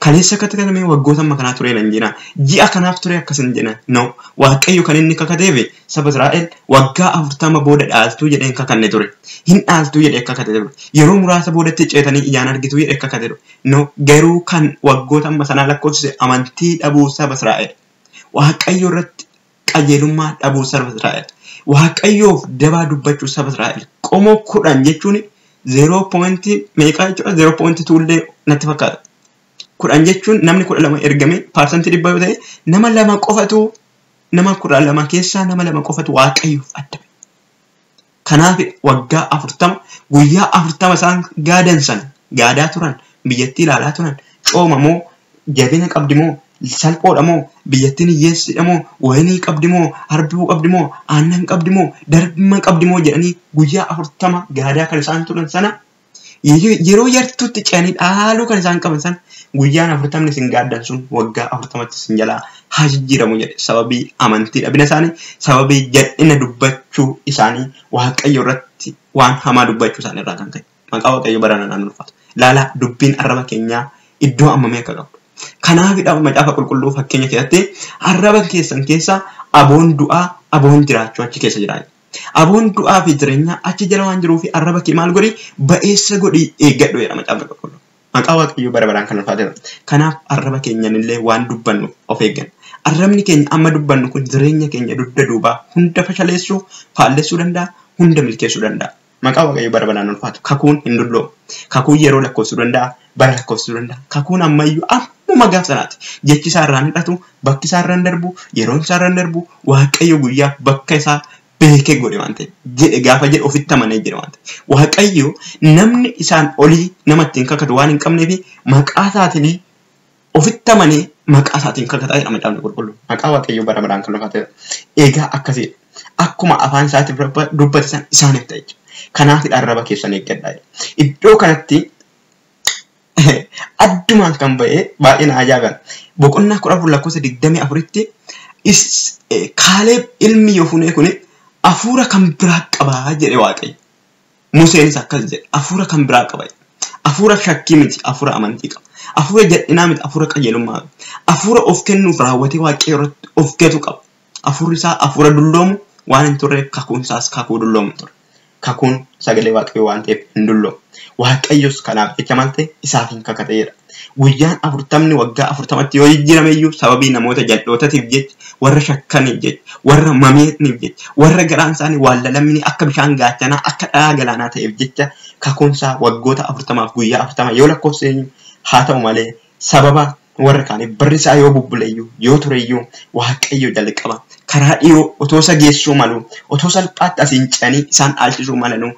Kaleessa katakamee waggoota amma kanaa ture hin jedhina. Ji'a kanaaf ture akkas hin jedhina. No, waaqayyo kan inni kakateef saba Israa'el waggaa 40 booda dhaaltuu jedhee kakanne ture. Hin dhaaltuu jedhee kakate ture. Yeroo muraasa boodatti ceetanii ijaan argitu jedhee kakate ture. No, garuu kan waggoota amma sanaa lakkoofsise amantii dhabuu saba Israa'el. Waaqayyo irratti qajeelummaa dhabuu saba Israa'el. Waaqayyoof dabaa dubbachuu saba Israa'el. Qomoo 10 jechuun 0. meeqaa jechuudha 0.2 illee natti fakkaata. 10 jechuun namni 12 ergame parsantii 100 yoo ta'e nama 2 qofatu nama 12 keessaa nama 2 qofatu waaqayyoof adda. Kanaaf waggaa 40 guyyaa 40 isaan gaadansan gaadaa turan biyyattii ilaalaa turan coomamoo jabina qabdimoo salphoodhamoo biyyattiin hiyyeessidhamoo wayinii qabdimoo harbuu qabdimoo aannan qabdimoo darma qabdimoo jedhanii guyyaa 40 gaadaa kan isaan turan sana yeroo yartuutti ce'anii dhaaluu kan isaan qaban sana guyyaan 40 isin gaaddan sun waggaa 40tti isin jalaa haa jijjiiramu jedhe sababii amantii dhabina isaanii sababii jal'ina dubbachuu isaanii waaqayyo irratti waan hamaa dubbachuu isaanii irraa kan ka'e maqaa waaqayyo baranaan ulfaatu laala dubbiin arraba keenyaa iddoo ammamee akka qabdu kanaafidha macaafa qulqulluu fakkeenya keessatti arraba keessan keessa aboon du'aa aboon jiraachuu achi keessa jiraatu. Aboon du'aa fi jireenya achi jala waan jiruu fi arraba kee maal godhi ba'eessa godhi eeggadhu jedha macaafa qulqulluu. Maqaa waaqayyo bara baraan kan ulfaate. Kanaaf arraba keenyan illee waan dubbannu of eeggan. Arrabni keenya amma dubbannu kun jireenya keenya dugda duubaa hunda fashaleessuu, faallessuu danda'a, hunda milkeessuu danda'a. Maqaa waaqayyo bara baraan ulfaatu. Kakuun hin dulloomu. Kakuun yeroo lakkoofsuu danda'a, bara lakkoofsuu danda'a. Kakuun ammayyuu ammuma gaaf sanaati. Jechi isaa irraan hidhatu, bakki isaa irraan darbu, yeroon isaa irraan darbu, waaqayyo guyyaa bakka isaa beekee godhe waan ta'eef jedhe gaafa jedhe ofitti amanee jedhe waan ta'eef waaqayyo namni isaan olii namatti hin kakatu waan hin qabneef maqaa isaatiin ofitti amanee maqaa isaatiin kakataa jedha macaafni qulqulluu maqaa waaqayyo bara baraan kan ulfaatedha. Egaa akkasii akkuma afaan isaatiif dubbate san isaaniif ta'e kanaafidha arraba keessan eeggadhaa iddoo kanatti addumaan kan ba'ee baay'ee na ajaa'iban boqonnaa 14 lakkoofsa 24tti Kaaleeb ilmi Yofunee kuni afuura kan biraa qabaa jedhe waaqayyo. Museenis akkas jedhe afuura kan biraa qaba. Afuura shakkii miti afuura amantii qaba. Afuura jal'inaa miti afuura qajeelummaa qaba. Afuura of kennuuf raawwatee waaqayyo irratti of geetu qaba. Afuurri isaa afuura dulloomu waan hin turreef kakuun isaas kakuu dulloomu ture. Kakuun sagalee waaqayyo waan ta'eef hin dulloomu. Waaqayyos kanaaf jecha maal ta'e isaaf hin kakateedha. Guyyaan 40 waggaa 40tti yoo jijjiirameyyuu sababii namoota jal'ootaatiif jecha warra shakkaniif jecha warra mameetniif jecha warra garaan isaanii wallalamni akka bishaan gaachanaa akka dhagaa galaanaa ta'eef jecha kakuunsaa waggoota 40 guyyaa 40 yoo lakkoofseenyu haa ta'u malee sababa warra kaaniif barri isaa yoo bubbuleeyyuu yoo tureyyuu waaqayyo jalqaba karaa dhiyoo otoo isa geessuu malu otoo salphaatti asiin ce'anii isaan dhaalchisuu malanuu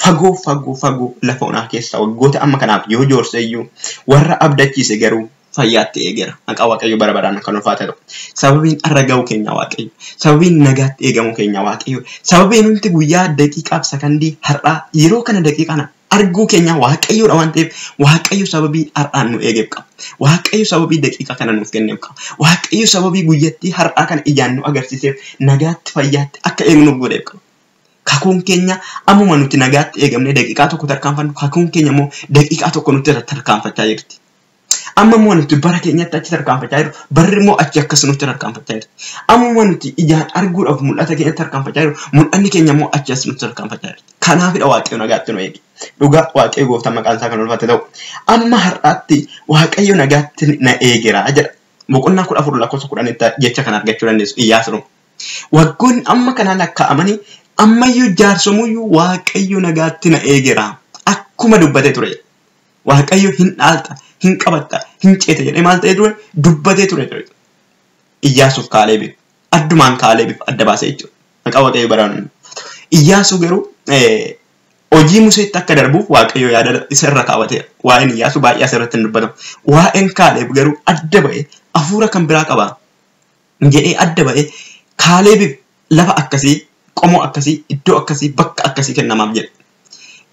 fagoo lafa onaa keessa waggoota amma kanaaf yoo joorseeyyuu warra abdachiise garuu fayyaatti eegera. Maqaa waaqayyo bara baraan kan ulfaate ta'u. Sababiin arra ga'uu keenya waaqayyo. Sababiin nagaatti eegamuu keenya waaqayyo. Sababiin nuti guyyaa daqiiqaaf sakandii har'aa yeroo kana daqiiqana arguu keenya waaqayyoodha waan ta'eef waaqayyo sababii har'aan nu eegeef qaba. Waaqayyo sababii daqiiqa kana nuuf kenneef qaba. Waaqayyo sababii guyyattii har'aa kana ijaan nu agarsiiseef nagaatti fayyaatti akka eegnuuf godheef qaba. Kakuun keenya ammuma nuti nagaatti eegamne daqiiqaa tokko tarkaanfannu kakuun keenya immoo daqiiqaa tokko nuti tarkaanfachaa jirti. Amma immoo nuti bara keenyatti achi tarkaanfachaa jiru barri immoo achi akkas nuti tarkaanfachaa jirti. Amma nuti ijaan arguudhaaf mul'ata keenya tarkaanfachaa jiru mul'anni keenya immoo achi as nuti tarkaanfachaa jirti. Kanaafidha waaqayyo nagaatti nu eege. Dhugaa waaqayyo gooftaan maqaan isaa kan ulfaate ta'u. Amma har'aatti waaqayyo nagaatti na eegeraa jedha. Boqonnaa 14 lakkoofsa 10 jecha kan argachuu dandeessu Iyyaasuun. Waggoonni amma kana lakkaa'amanii ammayyuu jaarsomuyyuu waaqayyo nagaatti na eegera akkuma dubbatee ture. Waaqayyo hin dhaalta, hin qabatta, hin ceeta jedhee maal ta'ee ture dubbatee ture. Iyyaasuuf Kaaleebiif addumaan Kaaleebiif adda baasee jechuudha. Maqaa waaqayyo baraan. Iyyaasuu garuu hojii Museetti akka darbuuf waaqayyo yaada isa irra kaawwateera. Waa'een Iyyaasuu baay'ee asirratti hin dubbatamu. Waa'een Kaaleeb garuu adda ba'ee afuura kan biraa qaba jedhee adda ba'ee Kaaleebiif lafa akkasii qomoo akkasii iddoo akkasii bakka akkasii kennamaaf jedhe.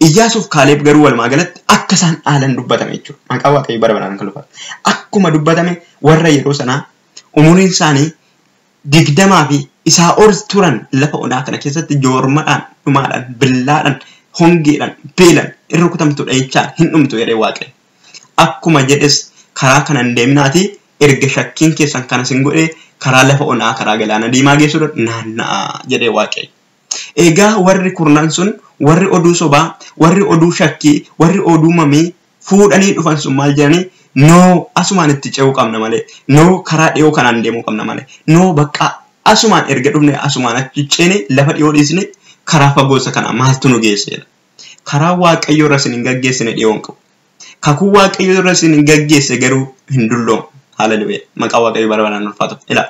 Iyyaasuuf Kaaleeb garuu walumaa galatti akka isaan haalan dubbatame jechuudha. Maqaa Waaqayyoo bara baraan kan lufatu. Akkuma dubbatame warra yeroo sanaa umuriin isaanii 20 fi isaa ol turan lafa onaa kana keessatti joormadhaan, dhumaadhaan, billaadhaan, hongeedhaan, beelan irra kutamtudha jechaan hin dhumtu jedhee Waaqayyo. Akkuma jedhes karaa kanan deemnaati erga shakkiin keessan kana sin godhee karaa lafa onaa karaa galaana diimaa geessudha naanna'a jedhee Waaqayyo. Egaa warri kurnan sun warri oduu sobaa, warri oduu shakkii, warri oduu mamii fuudhanii dhufan sun maal jedhanii noo asumaan itti ce'uu qabna malee, noo karaa dhiyoo kanaan deemuu qabna malee, noo bakka asumaan erga dhufne asumaan achi ceene lafa dhiyoo dhiisne karaa fagoosa kana maaltu nu geesseedha. Karaa Waaqayyoo irra isin hin gaggeessine dhiyoon qabu. Kakuu Waaqayyoo irra isin hin gaggeesse garuu hin dulloomu. Hallelujah. Maqaa Waaqayyoo bara baraan ulfaatu. Ilaa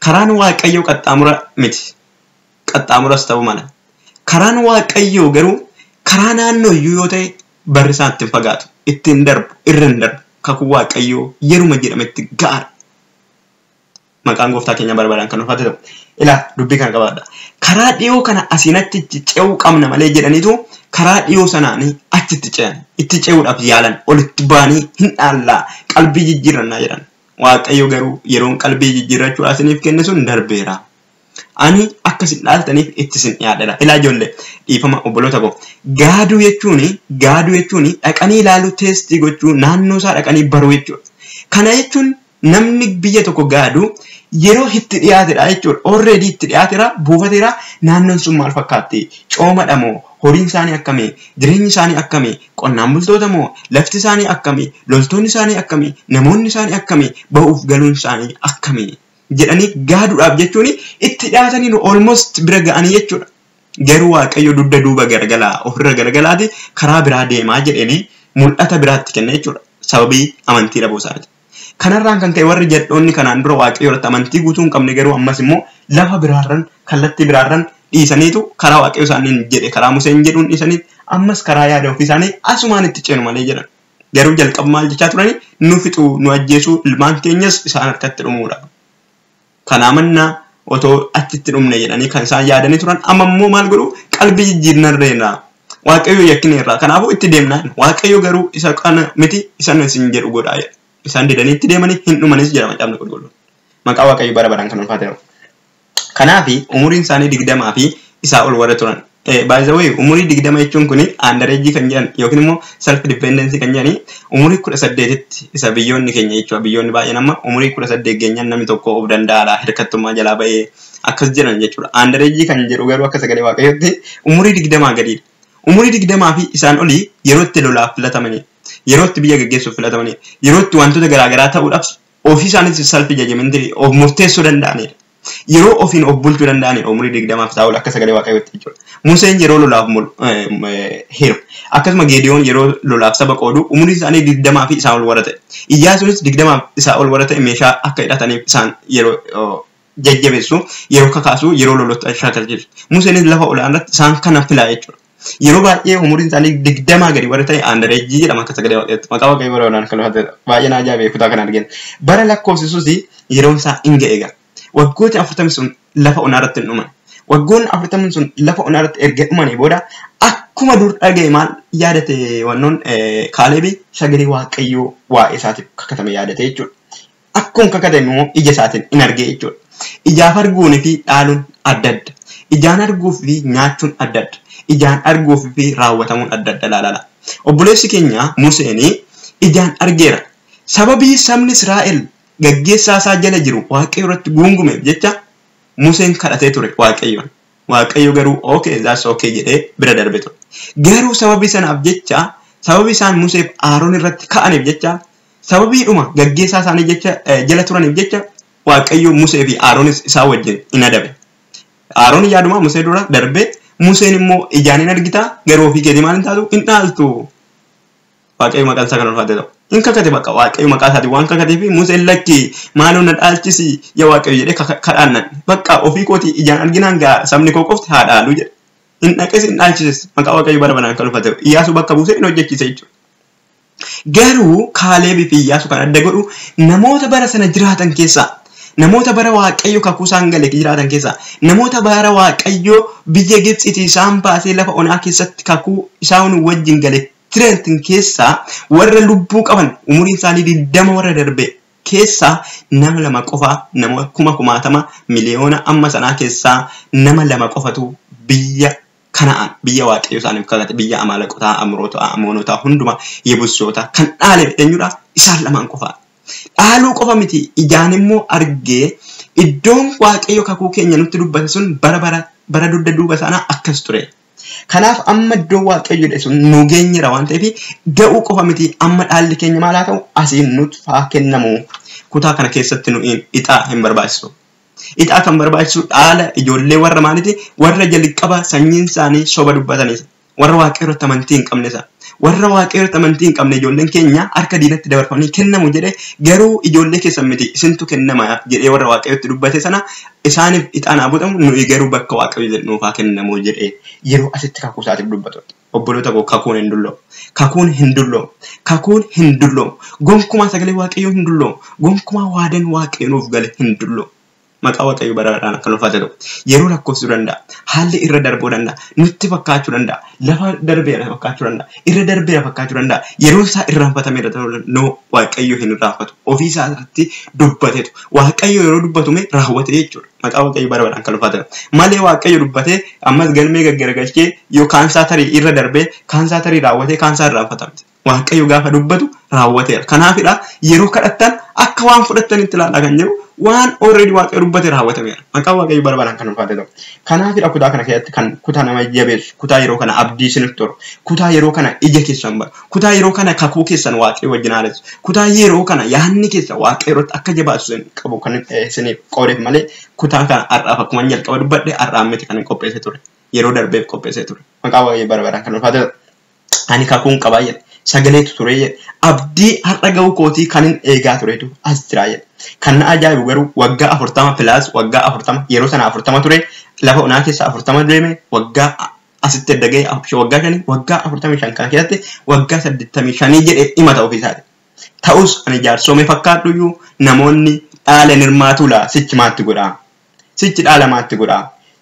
karaan Waaqayyoo qaxxaamura miti. Qaxxaamuras ta'uu mala. Karaan Waaqayyoo garuu karaa naannoo iyyuu yoo ta'e barri isaan ittiin fagaatu, ittiin darbu, irra hin darbu. Kakuu Waaqayyoo yeruma jedhametti gaara. Maqaan gooftaa keenya bara baraan kan ulfaatu ta'u. Ilaa dubbii kana qabaadha. Karaa dhiyoo kana asiinatti ce'uu qabna malee jedhaniitu karaa dhiyoo sanaanii achitti ce'an. Itti ce'uudhaaf yaalan olitti baanii hin dhaallaa qalbii jijjiirannaa jedhan. Waaqayyo garuu yeroon qalbii jijjiirrachuudhaaf isiniif kenne sun darbeera. Ani akkasin dhaaltaniif itti sin dhiyaadha. Ilaa ijoollee dhiifama obboloota koo. Gaaduu jechuun dhaqanii ilaaluu teestii gochuu naannoo isaa dhaqanii baruu jechuudha. Kana jechuun namni biyya tokko gaaduu yeroo itti dhiyaatedha jechuudha. Already itti dhiyaateera buufateera naannoon sun maal fakkaatti? Coomadha moo? Horiin isaanii akkamii? Jireenyi isaanii akkamii? Qonnaan bultoota moo? Lafti isaanii akkamii? Loltoonni isaanii akkamii? Namoonni isaanii akkamii? Ba'uuf galuun isaanii akkamii? Jedhanii gaaduudhaaf jechuun itti dhiyaatanii almost bira ga'anii jechuudha. Garuu Waaqayyo dugda duuba garagalaa ofirra garagalaati karaa biraa deemaa jedhanii mul'ata biraatti kenna jechuudha. Sababii amantii dhabuu isaati. Kanarraan kan ka'e warri jedhoonni kanaan dura Waaqayyo irratti amantii guutuu hin qabne garuu ammas immoo lafa biraarran kallattii biraarran dhiisaniitu karaa Waaqayyo isaaniin jedhe karaa Museen jedhuun dhiisanii ammas karaa yaada ofii isaanii asumaan itti ceenu malee jedhan. Garuu jalqaba maal jechaa turani nu fixuu nu ajjeesuu ilmaan keenyas isaan harkatti dhumuudha. Kana mannaa otoo achitti dhumne jedhanii kan isaan yaadanii turan amma immoo maal godhu qalbii jijjiirnarreerraa Waaqayyo yakkineerraa kanaafuu itti deemnaa Waaqayyo garuu isa kana miti isaan isin jedhu godhaa isaan didanii itti deemanii hin dhumanis jedhama caamni qulqulluun. Maqaa Waaqayyo bara baraan kan ulfaate ta'u. Kanaafi umuriin isaanii 20 fi isaa ol warra turan. By the way umurii 20 jechuun kuni underage kan jedhan yookiin immoo self dependency kan jedhani umurii 18tti isa biyyoonni keenya jechuudha biyyoonni baay'een amma umurii 18 geenyaan namni tokko of danda'aadha hirkattummaa jalaa ba'ee akkas jedhan jechuudha. Underage kan jedhu garuu akka sagalee Waaqayyootti umurii 20 gadiidha. Umurii 20 fi isaan olii yeroo itti lolaaf filatamanii yeroo itti biyya gaggeessuuf filatamanii yeroo itti wantoota garaagaraa ta'uudhaaf ofii isaaniitti self judgment of murteessuu danda'anidha. Yeroo ofiin of bulchuu danda'anidha umurii 20 fi isaa ol akka sagalee Waaqayyootti jechuudha. Museen yeroo lolaaf heeru akkasuma Geediyoon yeroo lolaaf saba qoodu umurii isaanii 20 fi isaa ol warra ta'e. Iyyaasuunis 20 isaa ol warra ta'e meeshaa akka hidhataniif isaan yeroo jajjabeessu yeroo kakaasu yeroo lolota shaakalchiisu. Museenis lafa olaanaatti isaan kana filaa jechuudha. Yeroo baay'ee umuriin isaanii 20 gadi warra ta'e underage jedhama akka sagalee Waaqayyootti. Maqaa Waaqayyoo bara baraan kan ulfaate baay'ee na ajaa'ibee kutaa kana argina. Bara lakkoofsisuus yeroon isaa hin ga'e. Waggoota 40 sun lafa onaarratti hin dhuman. Waggoonni 40 sun lafa onaarratti erga dhumanii booda akkuma dur dhaga'e maal yaadate wannoon Kaalebii sagalee Waaqayyoo waa'ee isaatiif kakatame yaadate jechuudha. Akkuma kakatame immoo ija isaatiin hin argee jechuudha. Ijaaf arguunii fi dhaaluun adda adda. Ijaan arguu fi nyaachuun adda adda. Ijaan arguu fi raawwatamuun adda adda laala. Obboleessi keenya Museenii ijaan argeera. Sababii sabni Israa'el gaggeessaa isaa jala jiru Waaqayyo irratti guungumeef jecha Museen kadhatee ture Waaqayyoon. Waaqayyo garuu okay that's okay jedhee bira darbe ture. Garuu sababii sanaaf jecha sababii isaan Museef Aaroon irratti ka'aniif jecha sababiidhuma gaggeessaa isaanii jecha jala turaniif jecha Waaqayyo Musee fi Aaroonis isaa wajjin hin adabe. Aaroon yaaduma Musee dura darbe Museen immoo ijaan hin argita garuu ofii keetii maal hin taatu hin dhaaltu. Waaqayyo maqaan isaa kan ulfaate ta'u. In kakate bakka Waaqayyo maqaa isaatii waan kakatee fi Museen lakki maaloo na dhaalchisi yaa Waaqayyo jedhee kadhaannan bakka ofii kootii ijaan arginaan gaa sabni koo qofti haa dhaalu jedhe. In dhaqes in dhaalchises maqaa Waaqayyo bara baraan kan ulfaate Iyyaasuu bakka buusee in hojjechiise jechuudha. Garuu Kaalebii fi Iyyaasuu kan adda godhu namoota bara sana jiraatan keessaa namoota bara waaqayyo kakuu isaan gale jiraatan keessa namoota bara waaqayyo biyya Gibxiitii isaan baasee lafa onaa keessatti kakuu isaan wajjin gale tirentin keessa warra lubbuu qaban umuriin isaanii 20 warra darbe keessa nama lama qofa nama 60 miliyoona amma sanaa keessa nama lama qofatu biyya Kana'aan biyya waaqayyo isaaniif kakate biyya Amaaleqotaa Amoonotaa hunduma Yebuusota kan dhaale eenyudha isaan lamaan qofa dhaaluu qofa miti ijaan immoo argee iddoon waaqayyo kakuu keenya nutti dubbate sun bara dudda duuba sana akkas ture kanaaf amma iddoo waaqayyo jedhe sun nu geenyira waan ta'eef ga'uu qofa miti amma dhaalli keenya maal haa ta'u asiin nutti faa kennamu kutaa kana keessatti nu ixaa hin barbaachisu ixaa kan barbaachisu dhaala ijoollee warra maaliti warra jalqaba sanyiin isaanii soba dubbataniisa warra waaqayyo irratti amantii hin qabnesa warra waaqayyo irratti amantii hin qabne ijoolleen keenya harka diinatti dabarfamanii kennamu jedhe garuu ijoollee keessan miti isintu kennama jedhee warra waaqayyotti dubbate sana isaaniif ixaan abutamu nu garuu bakka waaqayyo jedhuuf haa kennamu jedhe yeroo asitti kakuu isaatiif dubbatu obboloota koo kakuun hin dulloo gonkumaa sagalee waaqayyo hin dulloo gonkumaa waadan waaqayyo nuuf gale hin dulloo maqaa waaqayyo baraadhaan kan ulfaate ta'u yeroo lakkoofsuu danda'a haalli irra darbuu danda'a nutti fakkaachuu danda'a lafa darbeera fakkaachuu danda'a irra darbeera fakkaachuu danda'a yeroo isaa irraanfatameera ta'uu no waaqayyo hin irraanfatu ofii isaa irratti dubbateetu waaqayyo yeroo dubbatume raawwate jechuudha maqaa waaqayyo baraadhaan kan ulfaate ta'u malee waaqayyo dubbatee ammas galmee gaggaragalchee yookaan isaa tarii irra darbee kaan isaa tarii raawwatee kaan isaa irraanfatamte waaqayyo gaafa dubbatu raawwateera kanaafidha yeroo kadhattan akka waan fudhattanitti ilaalaa kan jiru waan already waaqayyo dubbate raawwatameera maqaa waaqayyo baraadhaan kan ulfaate ta'u kanaafidha kutaa kana keessatti kan kutaa nama jabeessu kutaa yeroo kana abdii isiniif toru kutaa yeroo kana ija keessan bara kutaa yeroo kana kakuu keessan waaqayyo wajjin haaressu kutaa yeroo kana yaadni keessan waaqayyo irratti akka jabaatu qabu kan isiniif qoodeef malee kutaa kana har'aaf akkuma jalqaba dubbadhe har'aan miti kan qopheessee ture yeroo darbeef qopheessee ture maqaa waaqayyo baraadhaan kan ulfaate ta'u ani kakuun qabaa jedhe sagaleetu ture abdii har'a ga'uu kootii kan hin eegaa turetu as jira kan ajaa'ibu garuu waggaa 40 plus waggaa 40 yeroo sana 40 ture lafa onaa keessa 40 deeme waggaa asitti dagee waggaa 5 waggaa 45 kan keessatti waggaa 85 jedhe himata ofiisaati ta'us ani jaarsoome fakkaadhu iyyuu namoonni dhaala nirmaatula sichi maatti godha sichi dhaala maatti godha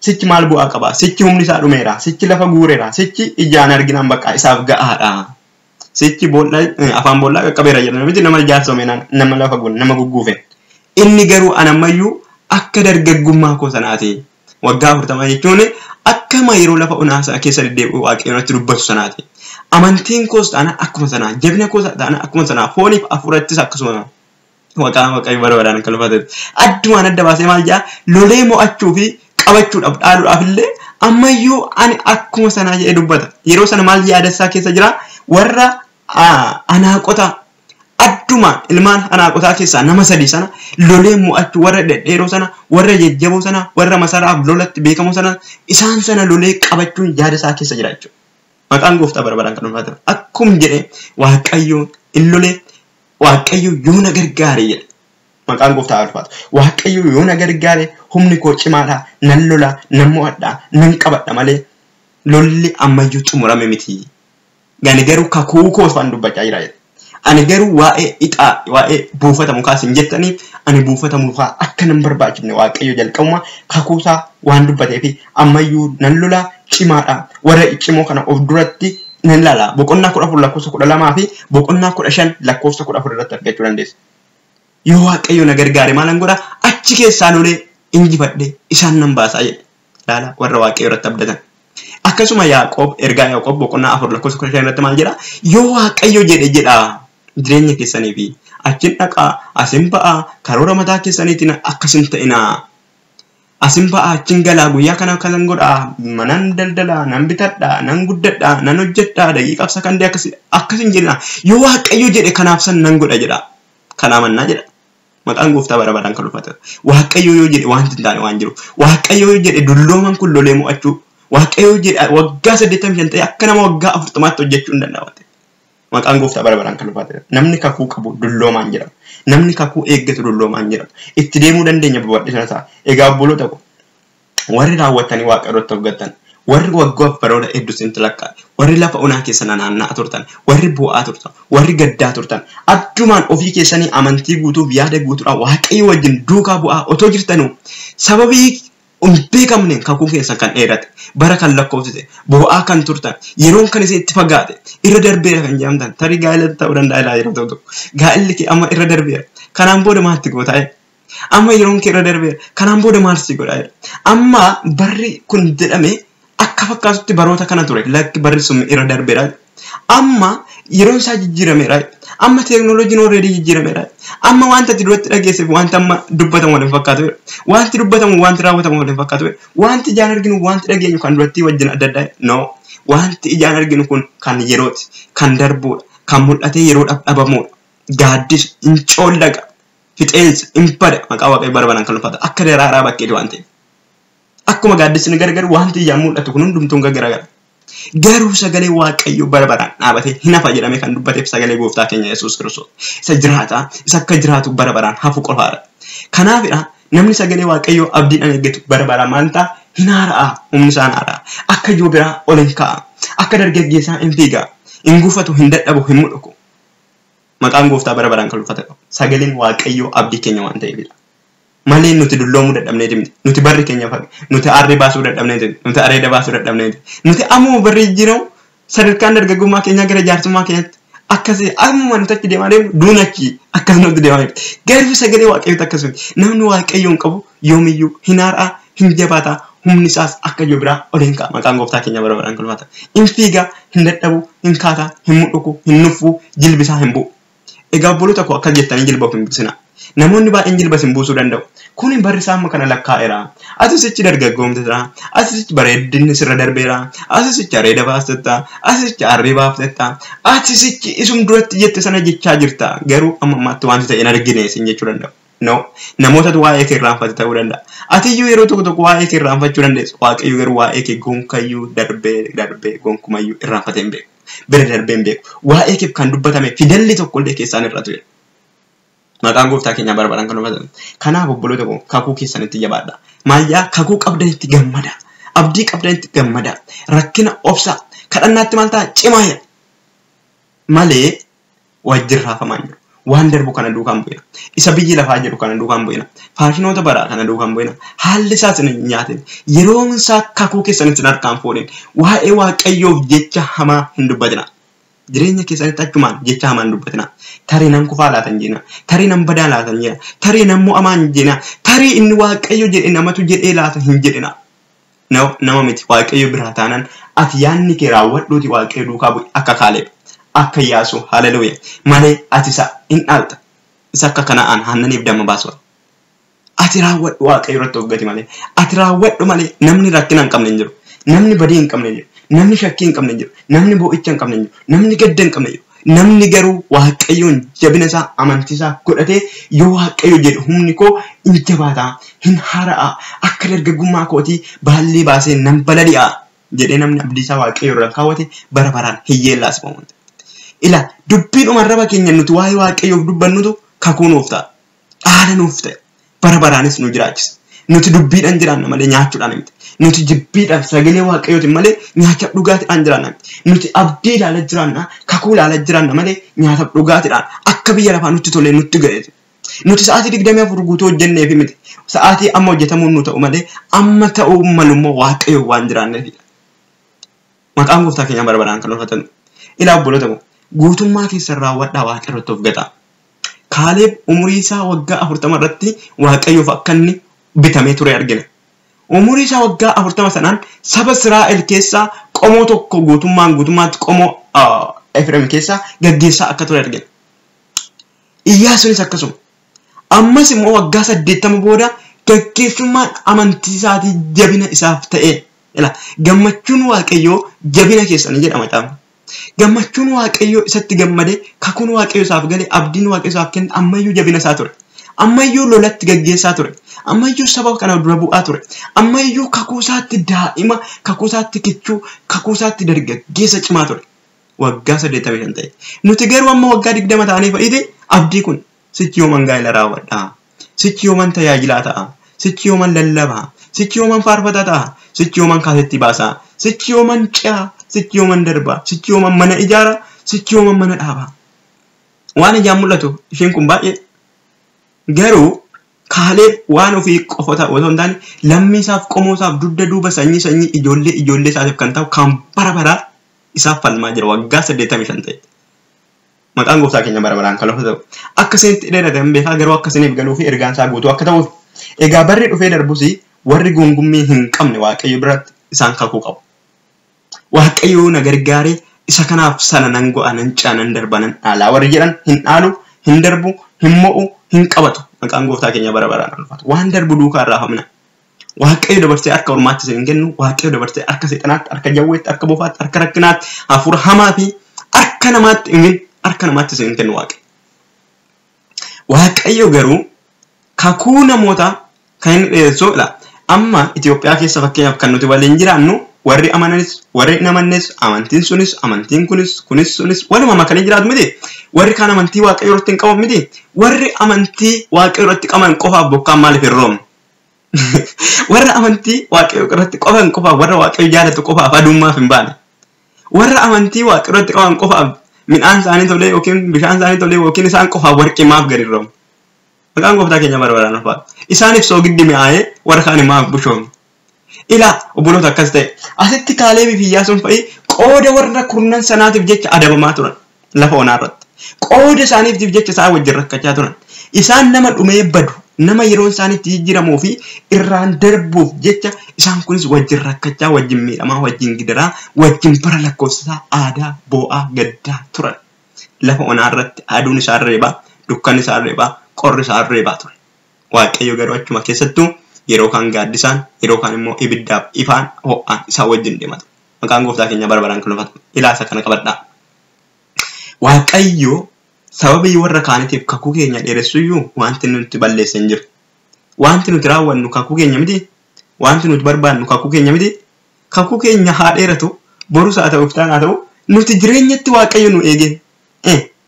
sichi maal bu'aa qaba sichi humni isaa dhumeera sichi lafa guureera sichi ijaan arginaan bakka isaaf ga'aadha sichi bolla afaan bolla qabeera jedhama miti nama jaarsoome nama lafa gun nama gugguufe inni garuu anammayyuu akka dargaggummaa koo sanaati waggaa 40 jechuun akkama yeroo lafa onaasaa keessa deddeebi'u waaqayyoon dubbatu sanaati amantiin koos ta'ana akkuma sanaa jabina koos ta'ana akkuma sanaa fooniif afuurattis akkasuma waaqayyo baraadhaan kan ulfaate addumaan adda baasee maal jaa lolee mo'achuu fi qabachuudhaaf dhaaluudhaaf illee ammayyuu ani akkuma sanaa jedhee dubbata yeroo sana maal yaadassaa keessa jira warra anaaqota adduma ilmaan anaaqotaa keessaa nama 3 sana lolee mo'achuu warra dhedheeroo sana warra jajjaboo sana warra masaraaf lolatti beekamoo sana isaan sana lolee qabachuun yaadasaa keessa jira jechuudha maqaan gooftaa baraadhaan kan ulfaate akkum jedhe waaqayyo illolee waaqayyo yoo na gargaare jedhe maqaan gooftaa ulfaate waaqayyo yoo na gargaare humni koo cimaadha nan lola nan mo'adha nan qabadha malee lolli ammayyuu xumurame miti gani garuu kakuu koo fan dubbachaa jira ani garuu waa'ee ixaa waa'ee buufata mukaa sin jettaniif ani buufata mukaa akka nan barbaachifne waaqayyo jalqabuma kakuusaa waan dubbatee fi ammayyuu nan lola cimaadha warra cimoo kana of duratti nan lala boqonnaa 14 lakkoofsa 12 fi boqonnaa 15 lakkoofsa 14 irratti argachuu dandeessa yoo waaqayyo na gargaare maalan godha achi keessaa lolee injifadhe isaan nan baasaa jedhe laala warra waaqayyo irratti abdatan akkasuma Yaaqoob ergaa Yaaqoob boqonnaa 4 lakkoofsa 15 irratti maal jedha yoo waaqayyo jedha jireenya keessanii fi achin dhaqaa asin ba'aa karoora mataa keessaniitiin akkasin ta'inaa asin ba'aa achin galaa guyyaa kana kalan godhaa manan daldalaa nan bitadhaa nan guddadhaa nan hojjedhaa daqiiqaaf sakandii akkasin jedha yoo waaqayyo jedhe kanaaf san nan godha jedha kanaa mannaa jedha maqaan gooftaa baraadhaan kan ulfaate waaqayyo yoo jedhe wanti hin taane waan jiru waaqayyo yoo jedhe dullooman kun lolee mo'achuu waaqayyo jedhe waggaa 85 ta'e akka nama waggaa 40tti hojjechuu hin danda'u maqaan gooftaa baraadhaan kan ulfaate namni kakuu qabu dulloomaan jedhama namni kakuu eeggatu dulloomaan jedhama itti deemuu dandeenya babadhisana isaa egaa obboloota ko warri raawwatanii waaqa irratti hoggattan warri waggaa baroota hedduu sinti lakkaa warri lafa onaa keessan naanna'aa turtan warri bu'aa turtan warri gaddaa turtan addumaan ofii keessanii amantii guutuuf yaada guutuudhaan waaqayyo wajjin duukaa bu'aa otoo jirtanuu sababii beekamneen kakuu keessan kan dheerate bara kan lakkoofsite bu'aa kan turtan yeroon kan isin itti fagaate irra darbeera kan jedhamtan tarii gaa'ela ta'uu danda'a ilaa yeroo tokko gaa'elli kee amma irra darbeera kanaan booda maatti gootaa amma yeroon kee irra darbeera kanaan booda maal si godhaa amma barri kun jedhame akka fakkaatutti baroota kana ture lakki barri sun irra darbeera amma yeroon isaa jijjiirameera amma teeknooloojiin already jijjiirameera amma wanta duratti dhageesseef wanta amma dubbatamu waliin fakkaatu wanti dubbatamu wanti raawwatamu waliin fakkaatu wanti ijaan arginu wanti dhageenyu kan duratti wajjin adda addaa no wanti ijaan arginu kun kan yerooti kan darbuudha kan mul'atee yeroo dhabamuudha gaaddis hin coollaga fixeensa hin bada maqaa waaqayyo barbaadaan kan ulfaata akka daraaraa bakkeeti waan ta'eef akkuma gaaddisni gargar wanti ijaan mul'atu kun hundumtuun garagara garuu sagalee waaqayyo barbaadaan dhaabatee hin hafa jedhamee kan dubbateef sagalee gooftaa keenya Yesuus Kiristoos isa jiraata isa akka jiraatu barbaadaan hafu qofaadha kanaafidha namni sagalee waaqayyo abdiidhaan eeggatu barbaadaan maal ta'a hin haara'a humni isaan haara'a akka ijoo biraa ol hin ka'a akka dargaggeessaa hin fiiga hin gufatu hin dadhabu hin mudhuku maqaan gooftaa barbaadaan kan ulfaata sagaleen waaqayyo abdii keenya waan ta'eefidha malee nuti dulloomuu dadhabnee dimne nuti barri keenya fage nuti aarree baasuu dadhabnee dimne nuti areeda baasuu dadhabnee nuti ammoo barri jiruu sadarkaan dargaggummaa keenya gara jaarsummaa keenyatti akkasii ammoo nuti achi deemaa deemu duunachi akkas nuti deemaa garuu sagalee waaqayyooti akkasuma namni waaqayyoon qabu yoomiyyuu hin haara'a hin jabaata humni isaas akka ijoo biraa ol hin ka'a maqaan gooftaa keenya barbaadaan kan ulfaata hin fiiga hin dadhabu hin kaata hin mudhuku hin nuffu jilbisaa hin bu'u egaa obboloota koo akka jettanii jilbaaf hin buusina namoonni baay'een jilbas hin buusuu danda'u kun barri isaa amma kana lakkaa'eera asisichi dargaggoomteera asisichi bareedinni sirra darbeera asisichi areeda baastetta asisichi aarree baaftetta asisichi isum duratti jette sana jechaa jirta garuu amma ammaatti wanti ta'e hin argine isin jechuu danda'u no namootatu waa'ee kee irraanfate ta'uu danda'a atiyyuu yeroo tokko tokko waa'ee kee irraanfachuu dandeessu waaqayyo garuu waa'ee kee gonkayyuu darbee gonkumayyuu irraanfatee hin beeku bira darbee hin beeku waa'ee kee kan dubbatame fidalli tokkollee keessaan irra ture maqaan gooftaa keenya barbaadaan kan ulfaatan kanaaf obboloota koo kakuu keessanitti jabaadha maayyaa kakuu qabdanitti gammada abdii qabdanitti gammada rakkina obsa kadhannaatti maal ta'a cimaaya malee wajjirraafamaa jiru waan darbu kana duukaan bu'ina isa biyyi lafaa jedhu kana duukaan bu'ina faashinoota baraa kana duukaan bu'ina haalli isaas hin nyaatin yeroon isaa kakuu keessanitti harkaan fuudhin waa'ee waaqayyoof jecha hamaa hin dubbatina jireenya keessanitti achumaan jecha hamaan dubbatina tarii nan kufaa laatan jeena tarii nan badaa laatan jeena tarii nan mo'amaan jeena tarii inni waaqayyo jedhe namatu jedhee laata hin jedhina nama miti waaqayyo biraa taanaan ati yaanni kee raawwadhuuti waaqayyo duukaa bu'i akka Kaaleeb akka Iyyaasuu haleluuya malee ati isa hin dhaalta isa akka Kana'aan Haannaniif damma baasu ati raawwadhu waaqayyo irratti of gati malee ati raawwadhu malee namni rakkina hin qabne hin jiru namni badii hin qabne hin jiru namni shakkii hin qabne hin jiru namni boo'icha hin qabne hin jiru namni gadda hin qabne hin jiru namni garuu waaqayyoon jabina isaa amantii isaa godhatee yoo waaqayyo jedhu humni koo hin jabaataa hin haara'a akka dargaggummaa kootii baallee baasee nan balali'a jedhee namni abdii isaa waaqayyo irra kaawwate bara baraan hiyyeellaas bahu ila dubbiin umarraba keenya nuti waa'ee waaqayyoof dubbannutu kakuu nuuf ta'a dhaala nuuf ta'e bara baraanis nu jiraachisa nuti dubbiidhaan jiraanna malee nyaachuudhaan miti nuti jibbiidhaan sagalee waaqayyootiin malee nyaachaaf dhugaatiidhaan jiraanna nuti abdii ilaala jiraanna kakuu ilaala jiraanna malee nyaataaf dhugaatiidhaan akka biyya lafaa nutti tolee nutti ga'eeti nuti sa'aatii 24 guutuu hojjenneefi miti sa'aatii amma hojjetamuun nu ta'u malee amma ta'uu malummaa waaqayyoo waan jiraanneefidha maqaan gooftaa keenya barbaadaan kan ulfatan ilaa obboloota koo guutummaa keessan raawwadhaa waaqayyootti of gata Kaaleeb umurii isaa waggaa 40 irratti waaqayyoof akka inni bitamee ture argina umurii isaa waggaa 40 sanaan saba Israa'el keessaa qomoo tokko guutummaatti qomoo Efreem keessaa gaggeessaa akka ture argina Iyyaasuunis akkasuma ammas immoo waggaa 80 booda gaggeessummaan amantii isaatii jabina isaaf ta'e ila gammachuun waaqayyoo jabina keessanii jedhama caama gammachuun waaqayyoo isatti gammade kakuun waaqayyoo isaaf galee abdiin waaqayyoo isaaf kenne ammayyuu jabina isaa ture ammayyuu lolatti gaggeessaa ture ammayyuu saba kana dura bu'aa ture ammayyuu kakuusaatti daa'ima kakuusaatti kichuu kakuusaatti dargaggeessa cimaa ture waggaa 85 ta'e nuti garuu amma waggaa 20 ta'anii fa'ite abdii kun sichi yooman gaa'ela raawwadhaa sichi yooman tajaajilaa ta'a sichi yooman lallabaa sichi yooman faarfataa ta'a sichi yooman kaasetti baasaa, sichi yooman ce'aa, sichi yooman darbaa, sichi yooman mana ijaaraa, sichi yooman mana dhaabaa. Waan ijaan mul'atu isheen kun baay'ee garuu Kaaleb waan ofii qofota osoo hin taane lammii isaaf qomoo isaaf dugda duuba sanyii ijoollee isaatiif kan ta'u kan bara baraa isaaf falmaa jira waggaa 85 ta'e. Maqaan gooftaa keenya bara baraan kan lafa ta'u. Akka isinitti dheeratan beekaa garuu akka isiniif galuu fi ergaan isaa guutuu akka ta'uuf. Egaa barri dhufee darbus warri gongummii hin qabne Waaqayyo biratti isaan kakuu qabu. Waaqayyo na gargaaree isa kanaaf sana nan go'a nan caanan darba nan dhaalaa warri jedhan hin dhaalu, hin darbu, hin mo'u, hin qabatu. Maqaan gooftaa keenya bara baraan alfaatu. Waan darbu duukaa irraa hamna. Waaqayyo dabarsee harka ormaatti isin kennu, Waaqayyo dabarsee harka seexanaatti, harka jawweetti, harka bofaatti, harka rakkinaatti, hafuura hamaa fi harka namaatti isin kennu Waaqayyo. Waaqayyo garuu kakuu namoota kan inni dhiyeessuudha. Amma Itoophiyaa keessa fakkeenyaaf kan nuti waliin jiraannu warri amananis, warri hin amannes, amantiin sunis, amantiin kunis sunis waluma makanii jiraatu miti. Warri kaan amantii Waaqayyo irratti hin qaban miti. Warri amantii Waaqayyo irratti qaban qofaaf bokkaan maaliif hin roobne? Warra amantii Waaqayyo irratti qaban qofaaf, warra Waaqayyo jaalatu qofaaf adummaaf hin baane. Warra amantii Waaqayyo irratti qaban qofaaf midhaan isaanii tolee yookiin bishaan isaanii tolee yookiin isaan qofaaf warqii maaf gadi hin roobne? Maqaan gooftaa keenya bara baraan alfaatu. Isaaniif soogiddi mi'aayee warra kaan maaf bushoomne? Ilaa obboloota akkas ta'e asitti Kaalebii fi Iyyaasuun fa'i qooda warra kurnan sanaatiif jecha adabamaa turan lafa onaa irratti. Qooda isaaniitiif jecha isaan wajjin rakkachaa turan. Isaan nama dhumee badu, nama yeroon isaaniitti jijjiiramuu fi irraan darbuuf jecha isaan kunis wajjin rakkachaa, wajjin miidhamaa, wajjin gidiraa, wajjin bara lakkoofsisaa aadaa boo'aa gaddaa turan. Lafa onaa irratti aduun isaan reebaa, dukkanni isaan reebaa, qorri isaan reebaa ture. Waaqayyo garuu achuma keessattuu yeroo kaan gaaddisaan, yeroo kaan immoo ibiddaaf ifaan ho'aan isaa wajjin deematu. Maqaan gooftaa keenya bara baraan kan lafatu. Ilaasa kana qabadhaa. Waaqayyo sababii warra kaaniitiif kakuu keenya dheeressuyyuu wanti nuti balleessan jiru. Wanti nuti raawwannu kakuu keenya miti. Wanti nuti barbaannu kakuu keenya miti. Kakuu keenya haa dheeratu, borus haa ta'u, iftaan haa ta'u, nuti jireenyatti Waaqayyo nu eege.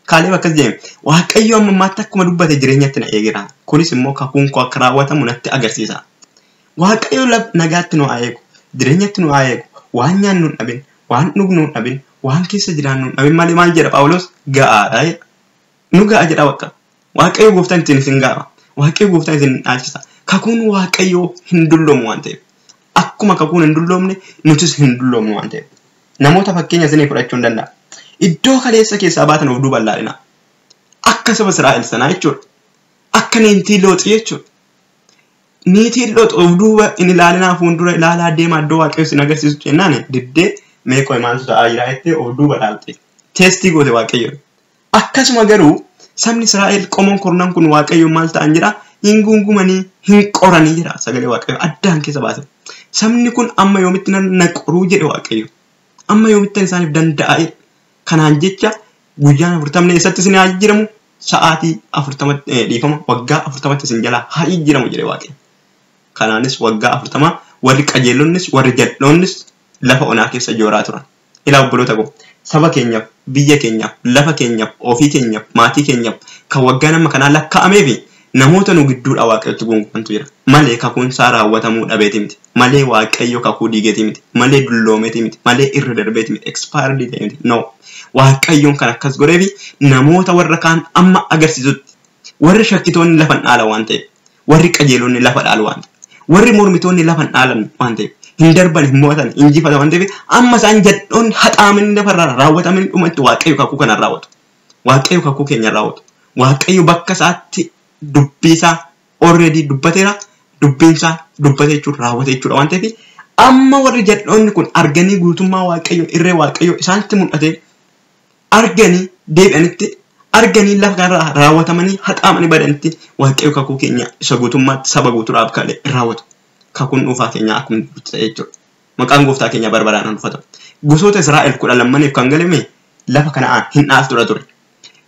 Kaaleb akkas jedhame. Waaqayyo amma ammaatti akkuma dubbate jireenyatti na eegeera. Kunis immoo kakuun koo akka raawwatamu natti agarsiisa. Waaqayyo nagaatti nu haa eegu, jireenyatti nu haa eegu, waan nyaannu hin dhabin, waan dhugnu hin dhabin, waan keessa jiraannu hin dhabin malee maal jedha Phaawulos? Ga'aadha jedha. Nu ga'a jedha bakka. Waaqayyo gooftaan isin ga'a. Waaqayyo gooftaan isin dhaalchisa. Kakuun Waaqayyo hin dulloomu waan ta'eef. Akkuma kakuun hin dulloomne nutis hin dulloomnu waan ta'eef. Namoota fakkeenya isinii fudhachuu hin danda'a. Iddoo kaleessa keessaa baatan of duuba laalina. Akka saba Israa'el sanaa jechuudha. Akka niitii Looxi jechuudha. Niitiin Looxi of duuba in ilaalinaa fuuldura ilaalaa deemaa iddoo Waaqayyo isin agarsiisu jennaan diddee meeqoo maaltu ta'aa jira jettee of duuba laalte. Teestii goote Waaqayyo. Akkasuma garuu sabni Israa'el qomoon kurnan kun Waaqayyo maal ta'an jira? Hin gungumanii, hin qoranii jira sagalee Waaqayyo addaan keessa baase. Sabni kun amma yoomitti na qoruu jedhe Waaqayyo. Amma yoomitti isaaniif danda'a. Kanaan jecha guyyaan 40 eessatti isin haa jijjiiramu, sa'aatii 40 dhiifama waggaa 40 isin jalaa haa jijjiiramu jedhe Waaqayyo. Kanaanis waggaa 40 warri qajeelonnis warri jal'oonnis lafa onaa keessa jooraa turan. Ilaa obboloota koo saba keenyaaf, biyya keenyaaf, lafa keenyaaf, ofii keenyaaf, maatii keenyaaf kan waggaa nama kanaa lakkaa'amee fi namoota nu gidduudha Waaqayyotti gonkumantu jira. Malee kakuun isaa raawwatamuu dhabeeti miti. Malee Waaqayyo kakuu diigeeti miti. Malee dulloomeeti miti. Malee irra darbeeti miti. Expired ta'e miti. No. Waaqayyoon kan akkas godhee fi namoota warra kaan amma agarsiisutti warri shakkitoonni lafan dhaala waan ta'eef, warri qajeelonni lafa dhaalu waan ta'eef, warri mormitoonni lafan dhaalan waan ta'eef, hin darban, hin mo'atan, hin jifatan waan ta'eef amma isaan jal'oonni haxaamanii lafarraa raawwatamanii dhumatti Waaqayyo kakuu kanaan raawwatu. Waaqayyo kakuu keenya raawwatu. Waaqayyo bakka isaatti dubbii isaa already dubbateera. Dubbiin isaa dubbate jechuudha raawwate jechuudha waan ta'eef amma warri jal'oonni kun arganii guutummaa Waaqayyo irree Waaqayyo isaanitti mul'ate arganii deebi'anitti arganii lafa kanarraa raawwatamanii haxaamanii badanitti Waaqayyo kakuu keenya isa guutummaatti saba guutuudhaaf kale raawwatu. Kakuun dhuunfaa keenya akkuma dubbate jechuudha. Maqaan gooftaa keenya barbaraan ulfata. Gosoota Israa'el 12 kan galame lafa kanaan hin dhaaltudha ture.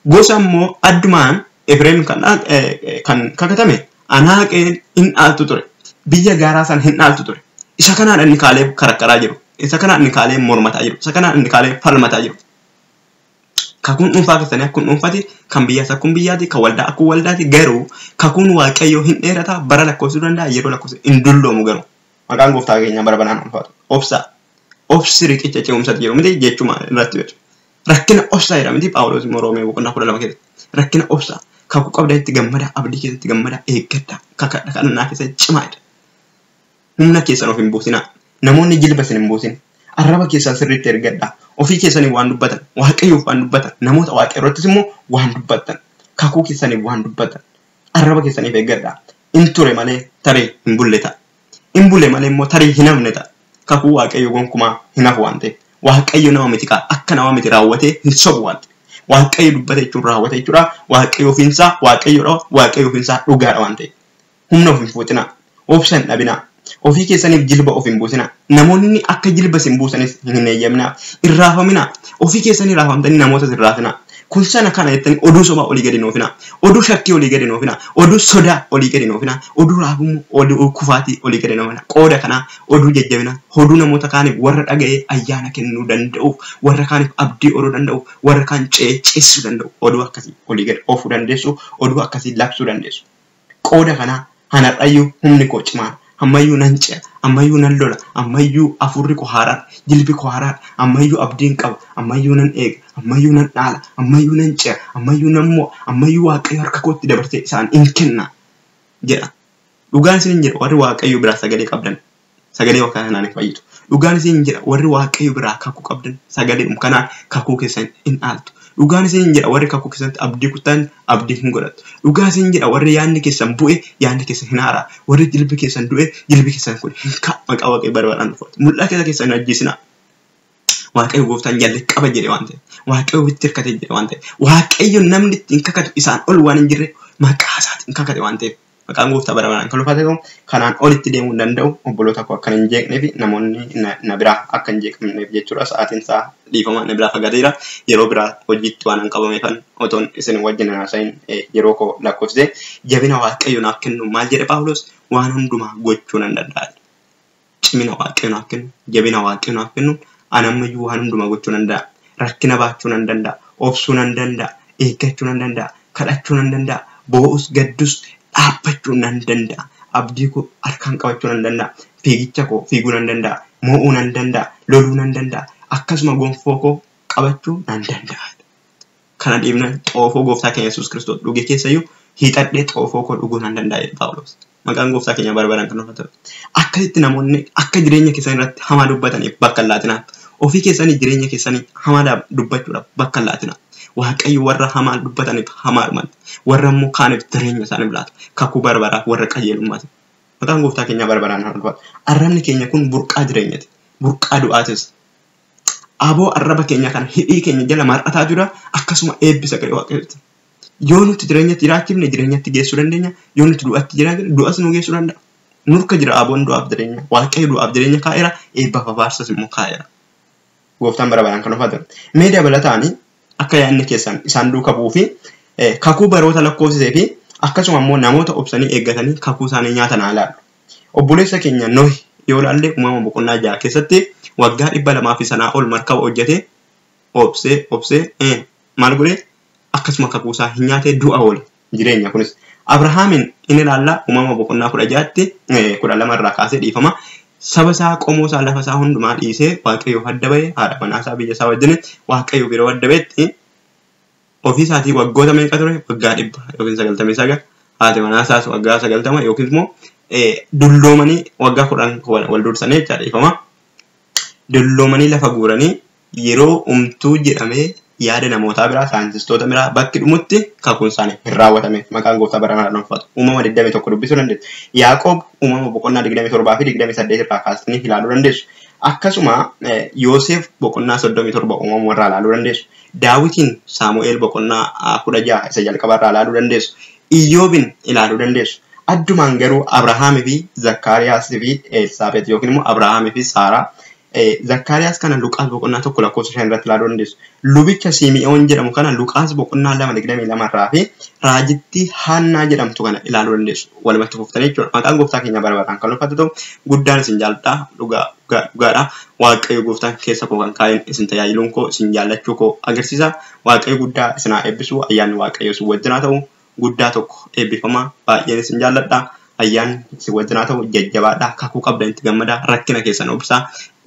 Gosa immoo addumaan Efreem kan kakatame Anaaqeen hin dhaaltu ture. Biyya gaaraa san hin dhaaltu ture. Isa kanaan inni Kaaleb karakkaraa jiru. Isa kanaan inni Kaaleb mormataa jiru. Isa kanaan inni Kaaleb falmataa jiru. Kakuun dhuunfaa keessanii akkuma dhuunfaati, kan biyyaas akkuma biyyaati, kan waldaa akkuma waldaati. Garuu kakuun Waaqayyo hin dheerata, bara lakkoofsuu danda'a, yeroo lakkoofsuu hin dulloomu garuu. maqaan gooftaa keenya barbaadaan ulfaatu. Obsi riqicha ce'umsatti jedhu miti jechuma irratti jedhu. Rakkina obsaa jedha miti Phaawulos immoo Roomee boqonnaa 12 keessatti. Rakkina obsaa kakuu qabdaa itti gammada abdii keessatti gammada eeggadha kakadha kadhannaa keessatti cimaadha. Humna keessan of hin buusinaa. Namoonni jilba isin hin buusin. Arraba keessan sirriitti ergadha. Ofii keessanii waan dubbatan. Waaqayyoof waan dubbatan. Namoota waaqayyo irrattis immoo waan dubbatan. Kakuu keessanii waan dubbatan. Arraba keessaniif eeggadha. In ture malee tarii hin bulle ta'a. In bulle malee immoo tarii hin hafne ta'a. Kakuu waaqayyo gonkumaa hin hafu waan ta'eef. Waaqayyo nama miti kaa akka nama miti raawwatee hin sobu waan ta'eef. Waaqayyo dubbate jechuun raawwate jechuudha. Waaqayyo ofiinsaa waaqayyoodha. Waaqayyo ofiinsaa dhugaadha waan ta'eef. Humna of hin fuuxinaa. Obsa hin dhabinaa. Ofii keessaniif jilba of hin buusinaa. Namoonni akka jilba isin buusanis hin eeyyaminaa. Irraafaminaa. Ofii keessanii raafamtanii namoota hin raafinaa. Kun sana kana jettanii oduu sobaa olii gadi noofinaa. Oduu shakkii olii gadi noofinaa. Oduu sodaa olii gadi noofinaa. Oduu raafamuu oduu kufaatii olii gadi noofinaa. Qooda kanaa oduu jajjabinaa. Oduu namoota kaaniif warra dhaga'ee ayyaana kennuu danda'uuf, warra kaaniif abdii horuu danda'uuf, warra kaan ceessuu danda'u. Oduu akkasii olii gadi oofuu dandeessu. Oduu akkasii labsuu dandeessu. Qooda kanaa hanarrayyuu humni koo cimaan. Ammayyuu nan ce'a, ammayyuu nan lola, ammayyuu afurri koo haaraadha, jilbi koo haaraadha, ammayyuu abdiin qaba, ammayyuu nan eega, ammayyuu nan dhaala, ammayyuu nan ce'a, ammayyuu nan mo'a, ammayyuu waaqayyo harka kootti dabarsee isaan in kenna jedha. Dhugaan isin jedha warri waaqayyo biraa sagalee qabdan, sagalee wakkaa kanaan hin fayyitu. Dhugaan isin jedha warri waaqayyo biraa kakuu qabdan, sagalee kanaan kakuu keessan in dhaaltu. Dhugaan isin jedha warri kakuu keessatti abdii kutan abdii hin godhatu. Dhugaan isin jedha warri yaadni keessan bu'e yaadni keessan hin haara. Warri jilbi keessan du'e jilbi keessan kun hin maqaa waaqayyo barbaadaan dhufaatu. Mul'ata keessan hin ajjeesinaa. Waaqayyo gooftaan jaallee qaba jedhe waan ta'eef. Waaqayyo bitti hirkate jedhe waan ta'eef. Waaqayyo namni ittiin kakatu isaan ol waan hin jirre maqaa isaatiin kakate waan ta'eef. Maqaan gooftaa barbaadaan kan ulfaate ta'u kanaan olitti deemuu danda'u obboloota koo akka hin jeeqnee fi namoonni na biraa akka hin jeeqamneef jechuudha. Sa'aatiin isaa dhiifama na biraa fagaateera. Yeroo biraa hojiitti waan hin qabameefan otoon isin wajjin haasa'iin yeroo koo lakkoofsee jabina waaqayyo naaf kennu maal jedhe Phaawulos waan hundumaa gochuu nan danda'a. Cimina waaqayyo naaf kennu, jabina waaqayyo naaf kennu ani ammayyuu waan hundumaa gochuu nan danda'a. Rakkina baachuu nan danda'a, obsuu nan danda'a, eeggachuu nan danda'a, kadhachuu nan danda'a, boo'us gaddus dhaabbachuu nan danda'a. Abdii koo harkaan qabachuu nan danda'a. Fiigicha koo fiiguu nan danda'a. Moo'uu nan danda'a. Loluu nan danda'a. Akkasuma gonfoo koo qabachuu nan danda'a. Kana dhiibna xoofoo gooftaa keenya Yesuus Kiristoos dhuge keessayyuu hiixadhee xoofoo koo dhuguu nan danda'a jedhe Phaawulos. Maqaan gooftaa keenya barbaadan kan ulfaatu. Akkasitti namoonni akka jireenya keessan irratti hamaa dubbataniif bakka hin laatinaa. Ofii keessanii jireenya keessanii hamaa dubbachuudhaaf bakka hin laatinaa. Waaqayyo warra hamaa dubbataniif hamaa dhumatti. Warra immoo kaaniif jireenya isaaniif laata. Kakuu barbaraaf warra qajeelummaati. Maqaan gooftaa keenya barbaadaan kan ulfaatu. Arrabni keenya kun burqaa jireenyaati. Burqaa du'aatis. Aboo arraba keenya kana hidhii keenya jala mar'ataa jira akkasuma eebbisa gadee waaqayyooti. Yoo nuti jireenyatti jiraachifne jireenyatti geessuu dandeenya. Yoo nuti du'atti jiraachifne du'as nu geessuu danda'a. Nurka jira aboon du'aaf jireenya. Waaqayyo du'aaf jireenya kaa'eera. Eebbaaf abaarsas immoo kaa'eera. Gooftaan barbaadaan kan ulfaatu. Mee dabalataanii akka yaadni keessan isaan duuka bu'uu fi kakuu baroota lakkoofsisee fi akkasuma immoo namoota obsanii eeggatanii kakuu isaanii nyaatan haa ilaallu. Obboleessa keenya Nohi yoo ilaalle uumama boqonnaa 6 keessatti waggaa 200 fi sanaa ol markaba hojjetee obsee maal godhee akkasuma kakuu isaa hin nyaatee du'a oole jireenya kunis. Abrahaamin inni ilaalla uumama boqonnaa 16tti 12 irraa kaasee dhiifama. Saba isaa qomoo isaa lafa isaa hundumaa dhiisee waaqayyo adda ba'ee haadha manaa isaa biyya isaa wajjin waaqayyo bira adda ba'etti ofii isaatii waggoota meeqa ture waggaa 100 yookiin 99 haati manaa isaas waggaa 90 yookiin immoo dulloomanii waggaa 10 wal dursanii jechaadha dhiifama. Dulloomanii lafa guuranii yeroo umtuu jedhamee yaada namootaa biraa saayintistoota biraa bakki dhumutti kakuun isaanii hin raawwatame. Maqaan gooftaa barbaadaan ulfaatu. Uumama 21 dubbisuu dandeessu. Yaaqoob uumama boqonnaa 27 fi 28 irraa kaastanii ilaaluu dandeessu. Akkasuma Yoosef boqonnaa 37 uumama irraa ilaaluu dandeessu. Daawitiin Saamu'eel boqonnaa 16 isa jalqaba irraa ilaaluu dandeessu. Iyyoobin ilaaluu dandeessu. Addumaan garuu Abrahaamii fi Zakkaariyaas fi Elsaabeet yookiin immoo Abrahaamii fi Saaraa Zakkaariyaas kana Luqaas boqonnaa 1 lakkoofsa 5 irratti ilaaluu dandeessu. Lubicha Simi'oon jedhamu kana Luqaas boqonnaa 2:22 irraa fi raajittii Haannaa jedhamtu kana ilaaluu dandeessu. Walumatti fuuftanii jechuudha. Maqaan gooftaa keenya barbaadaan kan ulfaatu ta'u guddaan isin jaalladha. Dhugaadha. Waaqayyo gooftaan keessa koo kan kaa'een isin tajaajiluun koo isin jaallachuu koo agarsiisa. Waaqayyo guddaa isin haa eebbisu. Ayyaanni waaqayyo isin wajjin haa ta'u. Guddaa tokko eebbifamaa baay'een isin jaalladha. ayyaan si wajjinaa ta'u jajjabaadhaa kakuu qabdan itti gammadaa rakkina keessan obsaa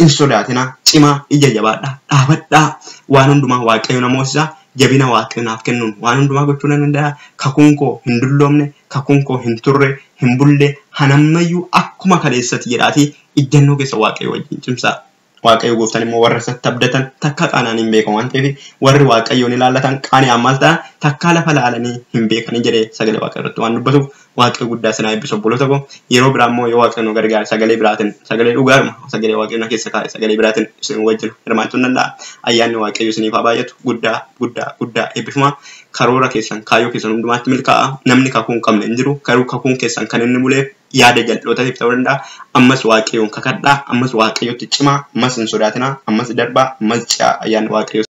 in sodaatina cimaa ija jabaadhaa dhaabadhaa waan hundumaa waaqayyo namoosisaa jabina waaqayyonaaf kennuun waan hundumaa gochuu nan danda'a kakuun koo hin dulloomne kakuun koo hin turre hin bulle hanammayyuu akkuma kaleessati jedhaatii ijjannoo keessa waaqayyo wajjin cimsaa waaqayyo gooftaan immoo warra isatti abdatan takka qaanaan hin beekan waan ta'eef warri waaqayyoon ilaallatan qaanii ammal ta'an takka lafa laalanii hin beekanii jedhee sagalee waaqayyo irratti waan dubbatuuf waaqayyo guddaa sinaa eebbisu obboloota koo yeroo biraa immoo yoo waaqayyo nu gargaare sagalee biraatiin sagalee dhugaadhuma sagalee waaqayyo keessa kaa'e sagalee biraatiin isin wajjin hirmaachuu hin danda'a ayyaanni waaqayyo isiniif haa baay'atu guddaa eebbifama karoora keessan kaayyoo keessan hundumaatti milkaa'a namni kakuu hin qabne hin jiru garuu kakuun keessan kan inni buleef yaada jal'ootaatiif ta'uu danda'a ammas waaqayyoon kakadhaa ammas waaqayyotti cimaa ammas hin sodaatinaa ammas darbaa ammas ce'aa ayyaanni waaqayyo